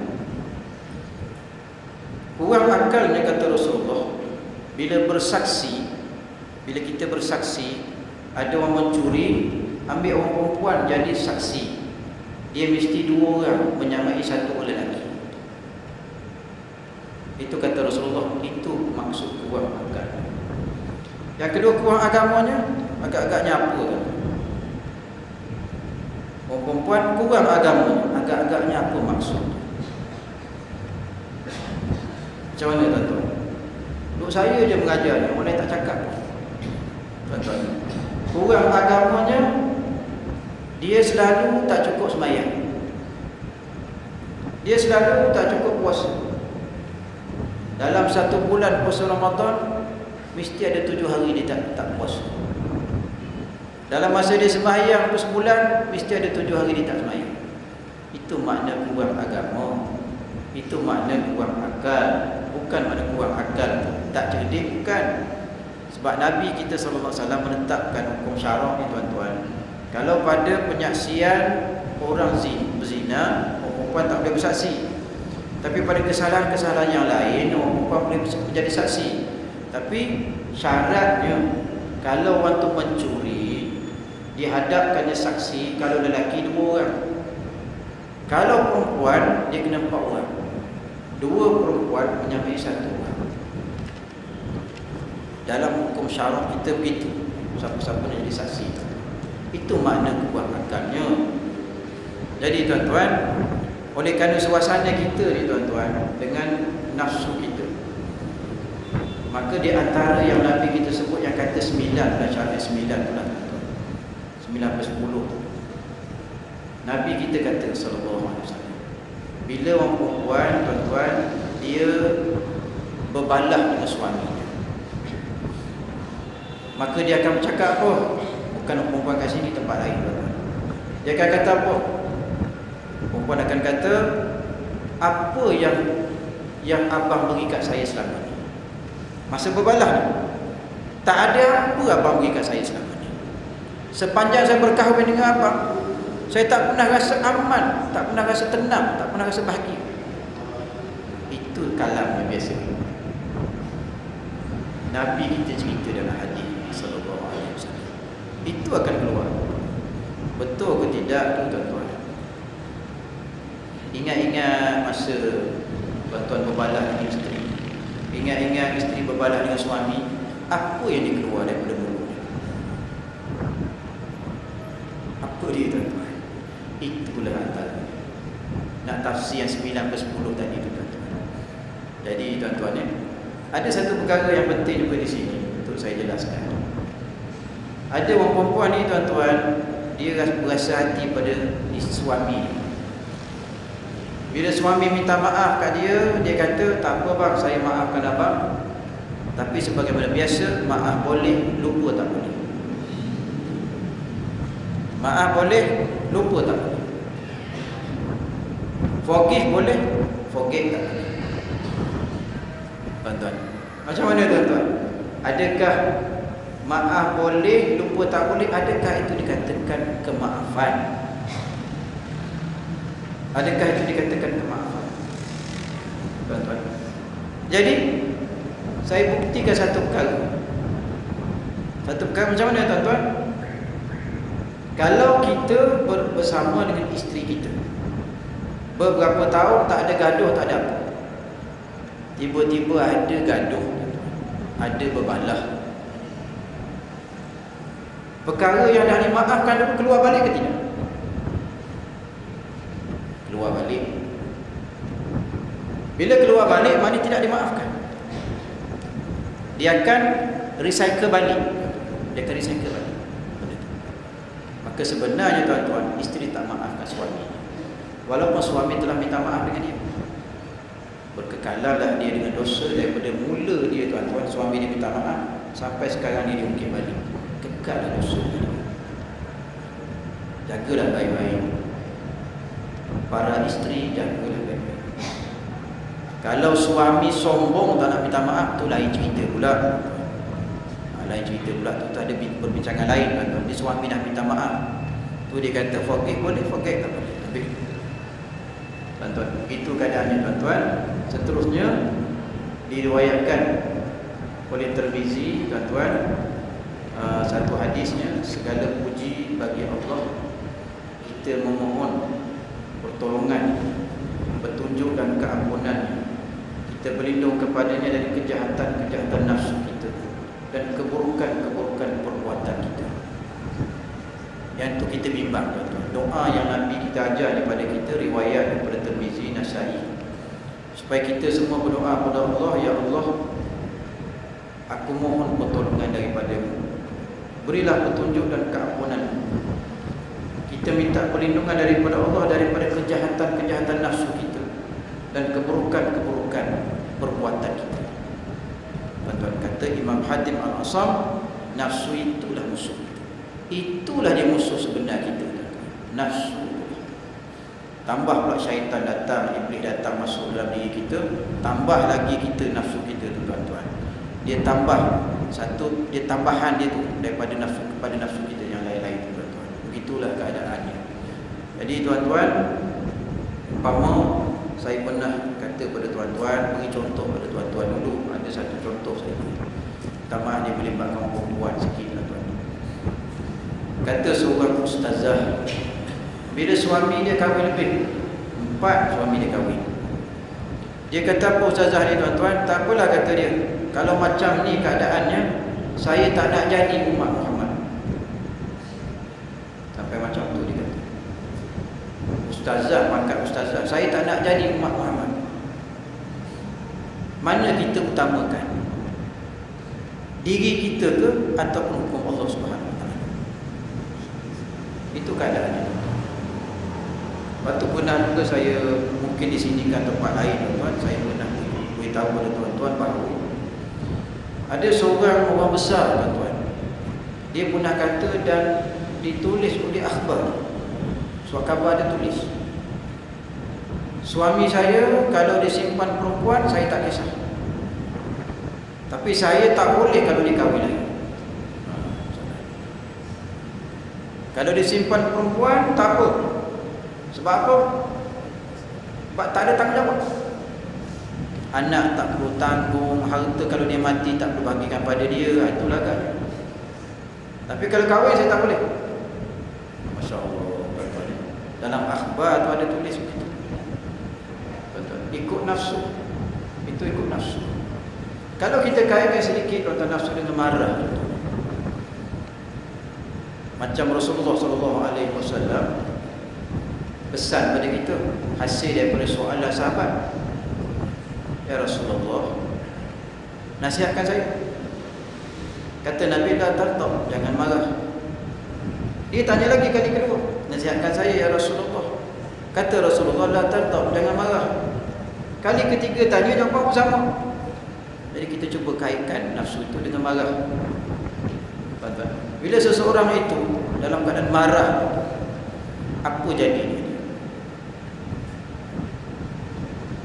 Kurang akalnya kata Rasulullah, bila bersaksi, bila kita bersaksi, ada orang mencuri, ambil orang perempuan jadi saksi, dia mesti 2 orang menyamai 1 orang lelaki. Itu kata Rasulullah, itu maksud kurang akal. Yang kedua, kurang agamanya, agak-agaknya apa tu? Orang perempuan kurang agamanya, agak-agaknya apa maksud? Macam mana tuan-tuan? Duk saya je mengajar ni, orang lain tak cakap. Tuan-tuan, selalu tak cukup sembahyang, dia selalu tak cukup puasa. Dalam 1 bulan puasa Ramadan, mesti ada 7 hari dia tak puasa. Dalam masa dia sembahyang tu sebulan, mesti ada 7 hari dia tak sembahyang. Itu makna kurang agama. Itu makna kurang akal. Bukan makna kurang akal tak cerdik, bukan. Sebab Nabi kita SAW menetapkan hukum syarak ni tuan-tuan. Kalau pada penyaksian orang berzina, perempuan tak boleh bersaksi. Tapi pada kesalahan-kesalahan yang lain, orang perempuan boleh menjadi saksi. Tapi syaratnya, kalau orang tu mencuri, dihadapkannya saksi. Kalau lelaki 2 orang, kalau perempuan dia kena 4 orang. 2 perempuan menyamai 1 orang. Dalam hukum syarak kita begitu. Siapa-siapa nak jadi saksi, itu makna kurang akalnya. Jadi tuan-tuan, oleh kerana suasana kita ni tuan-tuan, dengan nafsu kita, maka di antara yang Nabi kita sebut yang kata 9 dan syarat 9 tu lah, 9+10 tu, Nabi kita kata sallallahu alaihi wasallam, bila orang perempuan tuan-tuan dia berbalah dengan suaminya, maka dia akan bercakap apa? Bukan perempuan kat sini, tempat lain tuan-tuan. Dia akan kata apa? Perempuan akan kata, apa yang abang beri kat saya selama ni? Masa berbalah ni, tak ada apa abang beri kat saya selama ni. Sepanjang saya berkahwin dengan abang, saya tak pernah rasa aman, tak pernah rasa tenang, tak pernah rasa bahagia. Itu kalamnya biasa. Nabi kita cerita dalam hadis sallallahu alaihi wasallam. Itu akan keluar. Betul ke tidak tu tuan-tuan? Ingat-ingat masa tuan-tuan berbalah dengan isteri. Ingat-ingat isteri berbalah dengan suami. Apa yang dikeluar daripada mulutnya? Apa dia tuan-tuan? Itulah antara nak tafsir yang 9+10 tadi tu tuan-tuan. Jadi tuan-tuan, ada satu perkara yang penting juga di sini untuk saya jelaskan. Ada orang perempuan ni tuan-tuan, dia berasa hati pada suami. Bila suami minta maaf kat dia, dia kata, tak apa bang, saya maafkan abang, tapi sebagaimana biasa, maaf boleh, lupa tak boleh. Maaf boleh, lupa tak boleh. Forgive boleh, forget tak boleh. Tuan-tuan, macam mana tuan-tuan? Adakah maaf boleh, lupa tak boleh? Adakah itu dikatakan kemaafan? Adakah itu dikatakan kemaafan? Tuan-tuan, jadi saya buktikan satu perkara. Satu perkara macam mana tuan-tuan? Kalau kita bersama dengan isteri kita, beberapa tahun tak ada gaduh, tak ada apa, tiba-tiba ada gaduh, ada berbalah, perkara yang dah dimaafkan dulu keluar balik ke tidak? Keluar balik. Bila keluar balik, maknanya tidak dimaafkan. Dia akan recycle balik. Dia akan recycle balik. Maka sebenarnya tuan-tuan, isteri tak maafkan suami, walaupun suami telah minta maaf dengan dia. Berkekalarlah dia dengan dosa daripada mula dia tuan-tuan, suami dia minta maaf, sampai sekarang ni dia ungkit balik. Kekallah dosa dia. Jagalah baik-baik. Para isteri, jagalah baik-baik. Kalau suami sombong tak nak minta maaf, tu lain cerita pula. Lain cerita pula, tu ada perbincangan lain tuan-tuan. Dia suami nak minta maaf, tu dia kata forget boleh, forget tak boleh. Habis. Tuan-tuan, itu keadaannya tuan-tuan. Seterusnya diriwayatkan oleh Tirmizi tuan-tuan, satu hadisnya, segala puji bagi Allah, kita memohon pertolongan, petunjuk dan keampunan. Kita berlindung kepadanya dari kejahatan-kejahatan nafsu kita dan keburukan-keburukan perbuatan kita. Yang itu kita bimbang tuan-tuan. Doa yang Nabi kita ajar daripada kita, riwayat daripada Tirmizi, Nasai, supaya kita semua berdoa kepada Allah, ya Allah, aku mohon pertolongan daripada-Mu, berilah petunjuk dan keampunan. Kita Kita minta perlindungan daripada Allah daripada kejahatan-kejahatan nafsu kita dan keburukan-keburukan perbuatan kita. Tuan-tuan, kata Imam Hatim Al-Asam, nafsu itulah musuh kita. Itulah dia musuh sebenar kita. Nafsu. Tambah pula syaitan datang, iblis datang masuk dalam diri kita, tambah lagi kita nafsu kita tu, tuan-tuan. Dia tambah satu, dia tambahan dia tu daripada nafsu kepada nafsu kita yang lain-lain tu, tuan-tuan. Begitulah keadaannya. Jadi tuan-tuan, umpama saya pernah kata pada tuan-tuan, beri contoh pada tuan-tuan dulu. Ada satu contoh saya beri. Pertama, dia melibatkan perempuan sikit lah, tuan. Kata seorang ustazah, bila suami dia kahwin lebih 4 suami dia kahwin. Dia kata apa ustazah ni, tuan-tuan? Tak apalah, kata dia, kalau macam ni keadaannya, saya tak nak jadi umat Muhammad. Sampai macam tu dia kata. Ustazah, pangkat ustazah, saya tak nak jadi umat Muhammad. Mana kita utamakan? Diri kita ke ataupun hukum Allah Subhanahu Wa Taala? Itu keadaannya. Waktu pernah juga saya, mungkin di sini kan tempat lain, tuan-tuan, saya pernah beritahu pada tuan-tuan bahawa ada seorang orang besar, tuan-tuan. Dia pernah kata dan ditulis oleh akhbar. Surat khabar ada tulis, suami saya kalau disimpan perempuan saya tak kisah, tapi saya tak boleh kalau dia kahwin lagi. Kalau disimpan perempuan tak apa. Sebab apa? Sebab tak ada tanggungjawab. Anak tak perlu tanggung, harta kalau dia mati tak perlu bagikan pada dia, itulah kan. Tapi kalau kahwin saya tak boleh. Masya Allah. Dalam akhbar tu ada tulis begitu. Ikut nafsu. Itu ikut nafsu. Kalau kita kaitkan sedikit tentang nafsu dengan marah, macam Rasulullah SAW pesan pada kita, hasil daripada soalan sahabat, ya Rasulullah, nasihatkan saya. Kata Nabi, la tartab, jangan marah. Dia tanya lagi kali kedua, nasihatkan saya ya Rasulullah. Kata Rasulullah, la tartab, jangan marah. Kali ketiga tanya, jawapan sama. Jadi kita cuba kaitkan nafsu itu dengan marah. Bila seseorang itu dalam keadaan marah, apa jadi dia?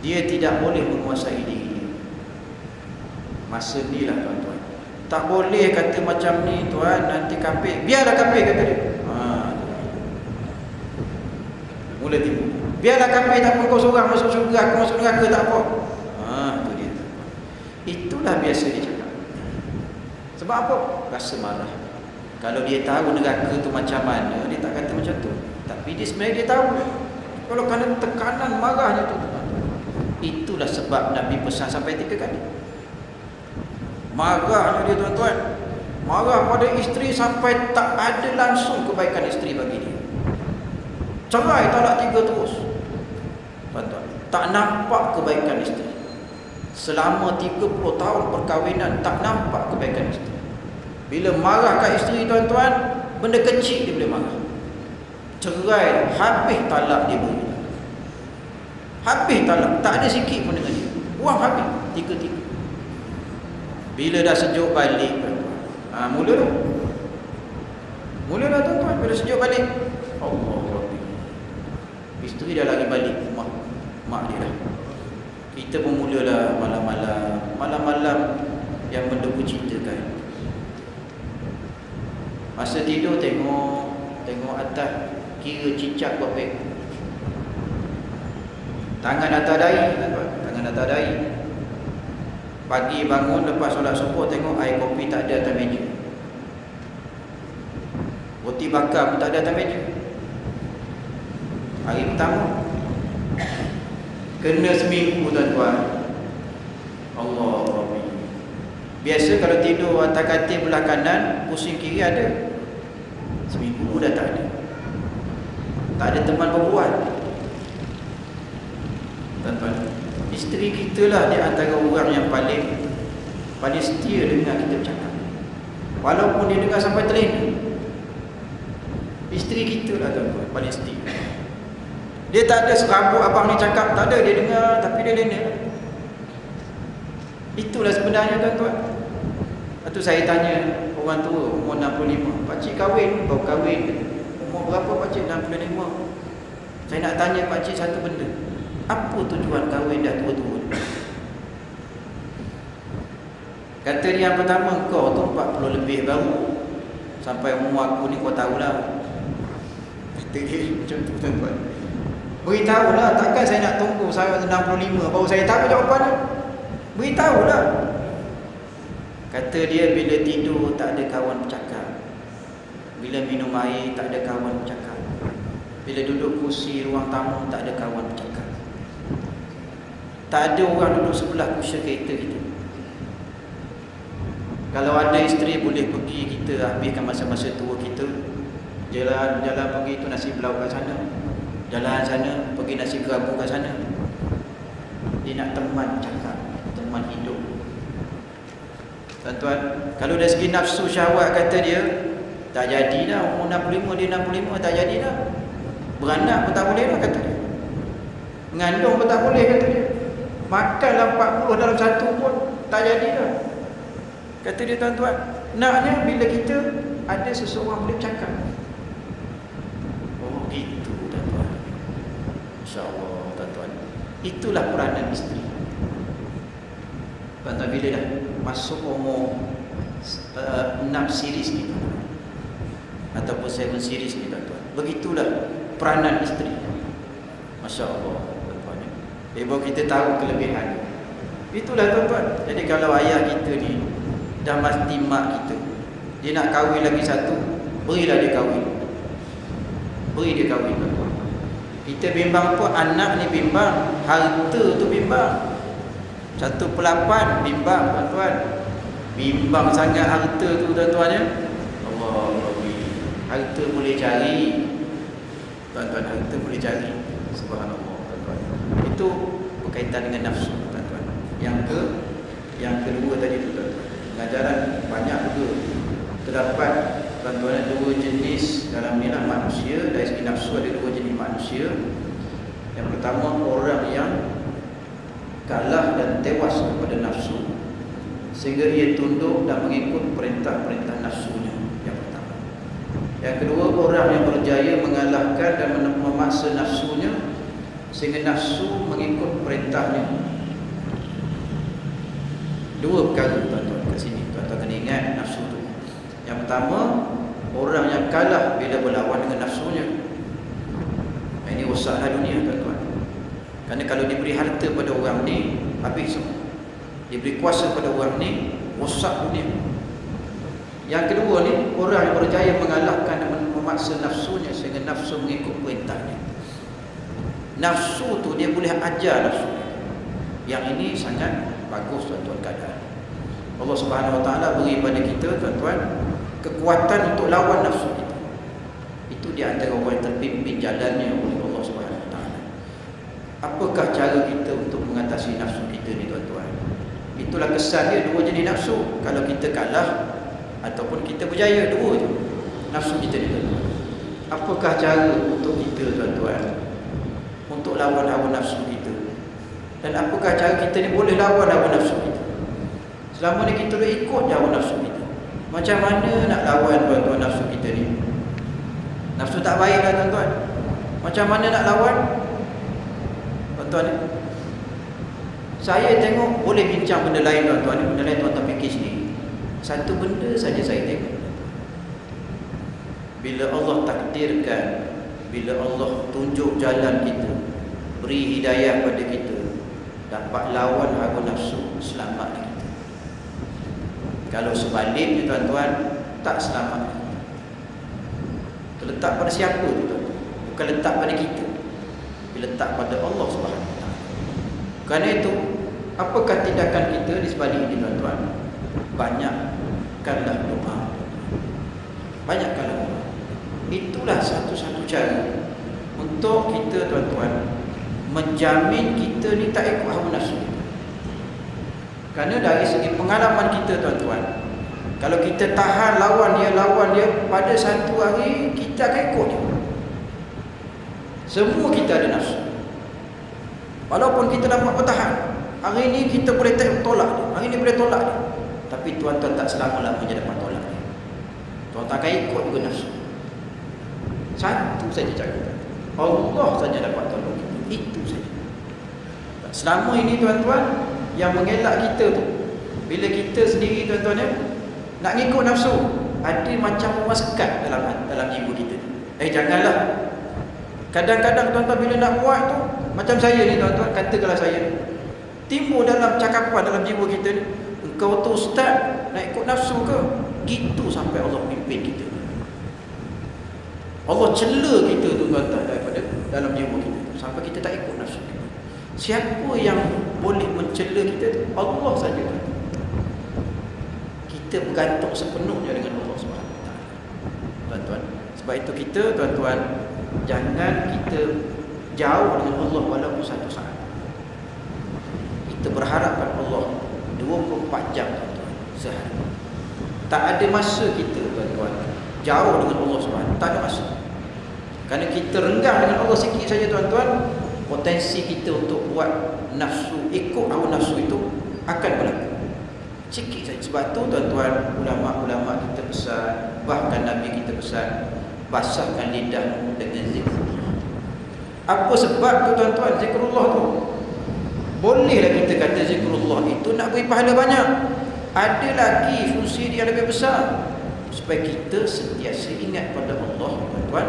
Dia tidak boleh menguasai diri dia. Masa ni lah, tuan-tuan. Tak boleh kata macam ni, tuan, nanti kafir. Biarlah kafir, kata dia. Mula timbul. Biarlah kafir, tak apa, kau seorang masuk syurga, aku masuk neraka, tak apa. Itu dia. Itulah biasa dia cakap. Sebab apa? Rasa marah. Kalau dia tahu neraka tu macam mana, dia tak kata macam tu. Tapi dia sebenarnya dia tahu. Kalau kerana tekanan marahnya tu, itulah sebab Nabi pesan sampai 3 kali. Marahnya dia, tuan-tuan, marah pada isteri sampai tak ada langsung kebaikan isteri bagi dia. Cerai talak 3 terus, tuan-tuan. Tak nampak kebaikan isteri. Selama 30 tahun perkahwinan tak nampak kebaikan isteri. Bila marah kat isteri, tuan-tuan, benda kecil dia boleh marah. Cerai, habis talak dia beri. Habis talak, tak ada sikit pun dengan dia. Buang habis, 3-3. Bila dah sejuk balik, mula tu. Mula dah, tuan-tuan, bila sejuk balik, Allah Rabbi, isteri dah lagi balik rumah mak dia dah. Kita pun mulalah malam-malam yang mendebu ceritakan. Masa tidur tengok atas, kira cicak buat beg. Tangan atas dahi, tangan atas dahi. Pagi bangun lepas solat subuh, tengok air kopi tak ada atas meja. Roti bakar pun tak ada atas meja. Hari pertama kena seminggu, tuan-tuan. Allah Rabbi. Biasa kalau tidur atas katil belah kanan, pusing kiri ada. Seminggu dah tak ada. Tak ada teman berbual. Tuan-tuan, isteri kita lah di antara orang yang paling setia dengan kita bercakap. Walaupun dia dengar sampai telinga. Isteri kita lah tuan-tuan, paling setia. Dia tak ada serabut abang ni cakap, tak ada, dia dengar tapi dia lena. Itulah sebenarnya tuan-tuan. Lepas tu saya tanya orang tua umur 65, pakcik kahwin, baru kahwin. Umur berapa pakcik? 65. Saya nak tanya pakcik satu benda. Apa tujuan kahwin dah tua-tua? Kata dia yang pertama, kau tu 40 lebih baru. Sampai umur aku ni kau tahulah. Kata dia macam tu tuan-tuan. Beritahulah, takkan saya nak tunggu saya 65 baru saya tahu jawapannya. Beritahulah. Kata dia bila tidur tak ada kawan bercakap. Bila minum air tak ada kawan bercakap. Bila duduk kursi ruang tamu tak ada kawan bercakap. Tak ada orang duduk sebelah kursi kereta kita. Kalau ada isteri boleh pergi kita habiskan masa-masa tua kita. Jalan pergi tu nasi belau kat sana. Jalan sana pergi nasi kerabu kat sana. Dia nak teman cakap, teman hidup. Tuan-tuan, kalau dari segi nafsu syahwat kata dia tak jadi dah. Umur 65 dia 65 tak jadi dah. Beranak pun tak boleh dah kata dia. Mengandung pun tak boleh kata dia. Makanlah 40 dalam satu pun tak jadi dah. Kata dia tuan-tuan, naknya bila kita ada seseorang boleh cakap. Oh gitu tuan-tuan. InsyaAllah tuan-tuan. Itulah peranan isteri. Tuan-tuan bila dah masuk umur 6 series ni ataupun 7 series ni tuan-tuan, begitulah peranan isteri. Masya Allah tuan-tuan. Baru kita tahu kelebihan. Itulah tuan-tuan. Jadi kalau ayah kita ni dah mati mak kita, dia nak kahwin lagi satu, berilah dia kahwin. Beri dia kahwin tuan-tuan. Kita bimbang pun anak ni bimbang, harta tu bimbang. 1/8 bimbang tuan-tuan. Bimbang sangat harta tu tuan-tuan ya. Allah Rabbi. Harta boleh cari. Tuan-tuan, harta boleh cari. Subhanallah tuan-tuan. Itu berkaitan dengan nafsu tuan-tuan. Yang kedua tadi tu tuan-tuan. Pengajaran banyak juga. Terdapat tuan-tuan dua jenis dalam ni lah manusia. Dari segi nafsu ada dua jenis manusia. Yang pertama orang yang kalah dan tewas kepada nafsu sehingga ia tunduk dan mengikut perintah-perintah nafsunya. Yang pertama. Yang kedua orang yang berjaya mengalahkan dan memaksa nafsunya sehingga nafsu mengikut perintahnya. Dua perkara tuan-tuan kat sini. Tuan-tuan kena ingat nafsu tu. Yang pertama, orang yang kalah bila berlawan dengan nafsunya. Ini rosaklah dunia tuan-tuan. Kerana kalau diberi harta pada orang ni, habis semua. Diberi kuasa pada orang ni, rosak dunia. Yang kedua ni, orang yang berjaya mengalahkan dan memaksa nafsunya sehingga nafsu mengikut perintahnya. Nafsu tu dia boleh ajar nafsu. Yang ini sangat bagus tuan-tuan keadaan. Allah Subhanahu Wa Taala beri pada kita tuan-tuan kekuatan untuk lawan nafsu kita. Itu di antara orang yang terpimpin jalannya oleh Allah Subhanahu Wa Taala. Apakah cara kita untuk mengatasi nafsu kita ni tuan-tuan? Itulah kesan dia dua jenis nafsu. Kalau kita kalah ataupun kita berjaya, dua je nafsu kita ni tuan-tuan. Apakah cara untuk kita tuan-tuan untuk lawan hawa nafsu kita? Dan apakah cara kita ni boleh lawan hawa nafsu kita? Selama ni kita dah ikut hawa nafsu kita. Macam mana nak lawan tuan-tuan nafsu kita ni? Nafsu tak baik lah tuan-tuan. Macam mana nak lawan? Tuan-tuan ni, saya tengok boleh bincang benda lain tuan-tuan ni. Benda lain tuan-tuan fikir sendiri. Satu benda saja saya tengok. Bila Allah takdirkan, bila Allah tunjuk jalan kita, beri hidayah pada kita, dapat lawan hawa nafsu, selamat kita. Kalau sebaliknya tuan-tuan, tak selamat. Terletak pada siapa tu tuan-tuan? Bukan letak pada kita, letak pada Allah Subhanahu Wa Taala. Kerana itu, apakah tindakan kita di sebalik ini tuan-tuan? Banyakkanlah doa. Banyakkanlah doa. Itulah satu-satu cara untuk kita tuan-tuan menjamin kita ni tak ikut hawa nafsu. Kerana dari segi pengalaman kita tuan-tuan, Kalau kita tahan lawan dia, pada satu hari kita akan ikut dia. Semua kita ada nafsu. Walaupun kita dapat bertahan, hari ini kita boleh tolak dia, hari ini boleh tolak dia, tapi tuan-tuan tak selama-lamanya dapat tolak dia. Tuan-tuan akan ikut juga nafsu. Satu saja cara, Allah saja dapat tolong kita. Itu saja. Selama ini tuan-tuan, yang mengelak kita tu, bila kita sendiri tuan-tuan ya, nak ngikut nafsu, ada macam memaskat dalam jiwa kita. Janganlah. Kadang-kadang tuan-tuan bila nak buat tu, macam saya ni tuan-tuan, katakanlah saya timbul dalam cakapan dalam jiwa kita ni, engkau tu ustaz nak ikut nafsu ke? Gitu sampai Allah pimpin kita. Allah cela kita tu tuan-tuan daripada dalam jiwa kita tu, sampai kita tak ikut nafsu kita. Siapa yang boleh mencela kita tu? Allah saja. Kita bergantung sepenuhnya dengan Allah Subhanahu Wa Taala. Tuan-tuan, sebab itu kita tuan-tuan, jangan kita jauh dengan Allah walaupun satu saat. Kita berharapkan Allah 24 jam tuan-tuan, sehari. Tak ada masa kita tuan-tuan jauh dengan Allah Subhanahu, tak ada masa. Kerana kita renggang dengan Allah sikit saja tuan-tuan, potensi kita untuk buat nafsu, ikut hawa nafsu itu akan berlaku. Sikit saja. Sebab tu tuan-tuan, ulama-ulama kita pesan, bahkan Nabi kita pesan, basahkan lidahmu dengan zikrullah. Apa sebab tu tuan-tuan zikrullah tu? Bolehlah kita kata zikrullah itu nak beri pahala banyak. Ada lagi fungsi dia lebih besar, supaya kita sentiasa ingat pada Allah tuan-tuan,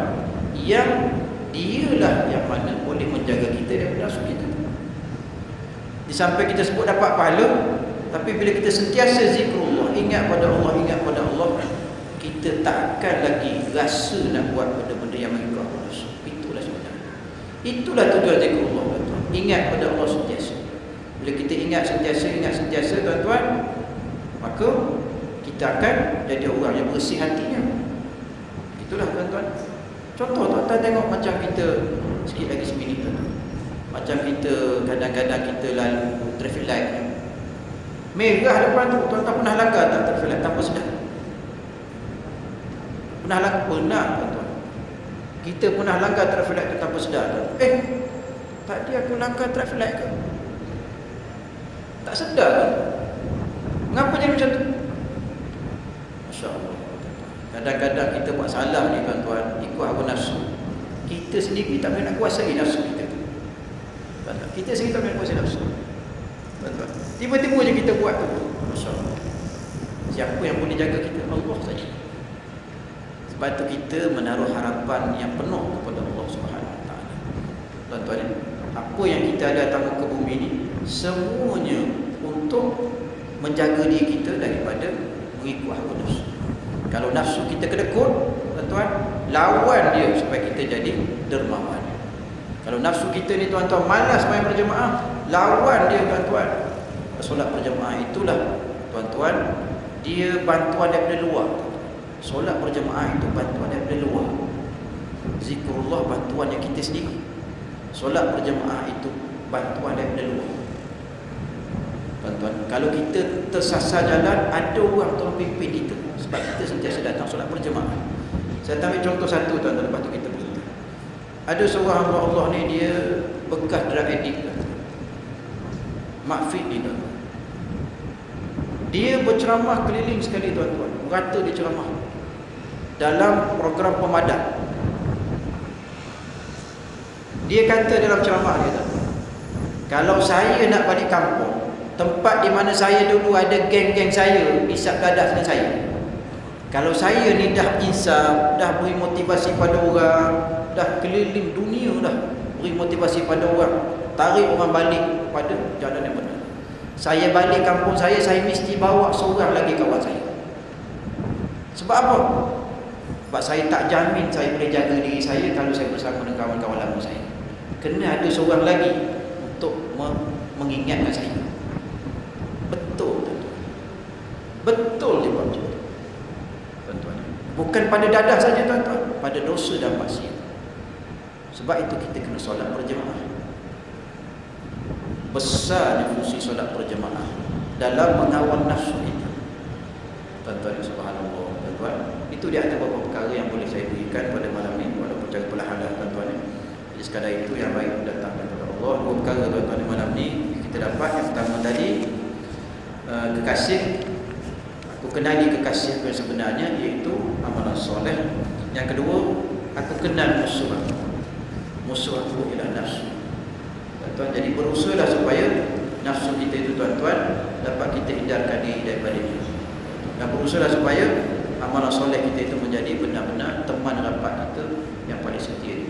yang dialah yang mana boleh menjaga kita daripada nafsu kita. Di samping kita sebut dapat pahala, tapi bila kita sentiasa zikrullah, ingat pada Allah, kita takkan lagi rasa nak buat benda-benda yang mengikut hawa nafsu. Itulah sebenarnya. Itulah tujuan zikrullah tuan-tuan. Ingat pada Allah sentiasa. Bila kita ingat sentiasa tuan-tuan, maka kita akan jadi orang yang bersih hatinya. Itulah tuan-tuan. Contoh tuan-tuan tengok macam kita, sikit lagi seminit tuan-tuan, macam kita kadang-kadang kita lalu traffic light merah depan tu, tuan-tuan pernah langgar tak traffic light tanpa sedar? Pernah tuan-tuan. Kita pernah langgar traffic light tu tanpa sedar tuan. Tadi aku langgar traffic light ke? Tak sedar kan? Mengapa jadi macam tu? Masya Allah. Kadang-kadang kita buat salah ni tuan-tuan, ikut hawa nafsu. Kita sendiri tak boleh nak kuasai nafsu kita. Tuan-tuan, kita sendiri tak boleh nak kuasai nafsu. Tuan-tuan, tiba-tiba je kita buat tu. Masya Allah. Siapa yang boleh jaga kita? Allah saja. Sebab tu kita menaruh harapan yang penuh kepada Allah Subhanahu Wa Taala. Tuan-tuan, apa yang kita datang ke bumi ni semuanya untuk menjaga diri kita daripada mengikut hawa nafsu. Kalau nafsu kita kedekut, tuan-tuan, lawan dia supaya kita jadi dermawan. Kalau nafsu kita ni tuan-tuan malas main berjemaah, lawan dia tuan-tuan. Solat berjemaah itulah tuan-tuan, dia bantuan daripada luar. Solat berjemaah itu bantuan daripada luar. Zikrullah bantuan yang kita sendiri. Solat berjemaah itu bantuan daripada luar. Tuan-tuan, kalau kita tersasar jalan, ada orang tolong pimpin kita, sebab kita sentiasa datang solat berjemaah. Saya ambil contoh satu tuan-tuan, lepas tu kita berhenti. Ada seorang hamba Allah ni, dia bekas drug addict. Makfid ni tuan-tuan. Dia berceramah keliling sekali tuan-tuan, merata dia ceramah dalam program pemadam. Dia kata dalam ceramah dia, tuan-tuan, kalau saya nak balik kampung, tempat di mana saya dulu ada geng-geng saya isap gadas dengan saya, kalau saya ni dah insaf, dah beri motivasi pada orang, dah keliling dunia, dah beri motivasi pada orang, tarik orang balik pada jalan yang benar, saya balik kampung saya mesti bawa seorang lagi kawan saya. Sebab apa? Sebab saya tak jamin saya boleh jaga diri saya kalau saya bersama dengan kawan-kawan lama saya. Kena ada seorang lagi untuk mengingatkan saya. Betul tuan-tuan. Betul dia buat macam tu tuan-tuan. Bukan pada dadah saja tuan-tuan, pada dosa dan maksiat. Sebab itu kita kena solat berjemaah. Besarnya fungsi solat berjemaah dalam mengawal nafsu kita. Tuan-tuan subhanallah, tuan-tuan. Itu di antara beberapa perkara yang boleh saya berikan pada malam ini, walaupun cara perlahan lah tuan-tuan. Jadi sekadar itu yang baik datang daripada Allah. Dua perkara tuan-tuan di malam ini kita dapat. Yang pertama tadi, kekasih. Aku kenali kekasih yang sebenarnya, iaitu amalan soleh. Yang kedua, aku kenal musuh aku. Musuh aku ialah nafsu. Tuan-tuan, jadi berusahalah supaya nafsu kita itu tuan-tuan dapat kita hindarkan diri daripada dia. Dan berusahalah supaya amalan soleh kita itu menjadi benar-benar teman rapat kita yang paling setia.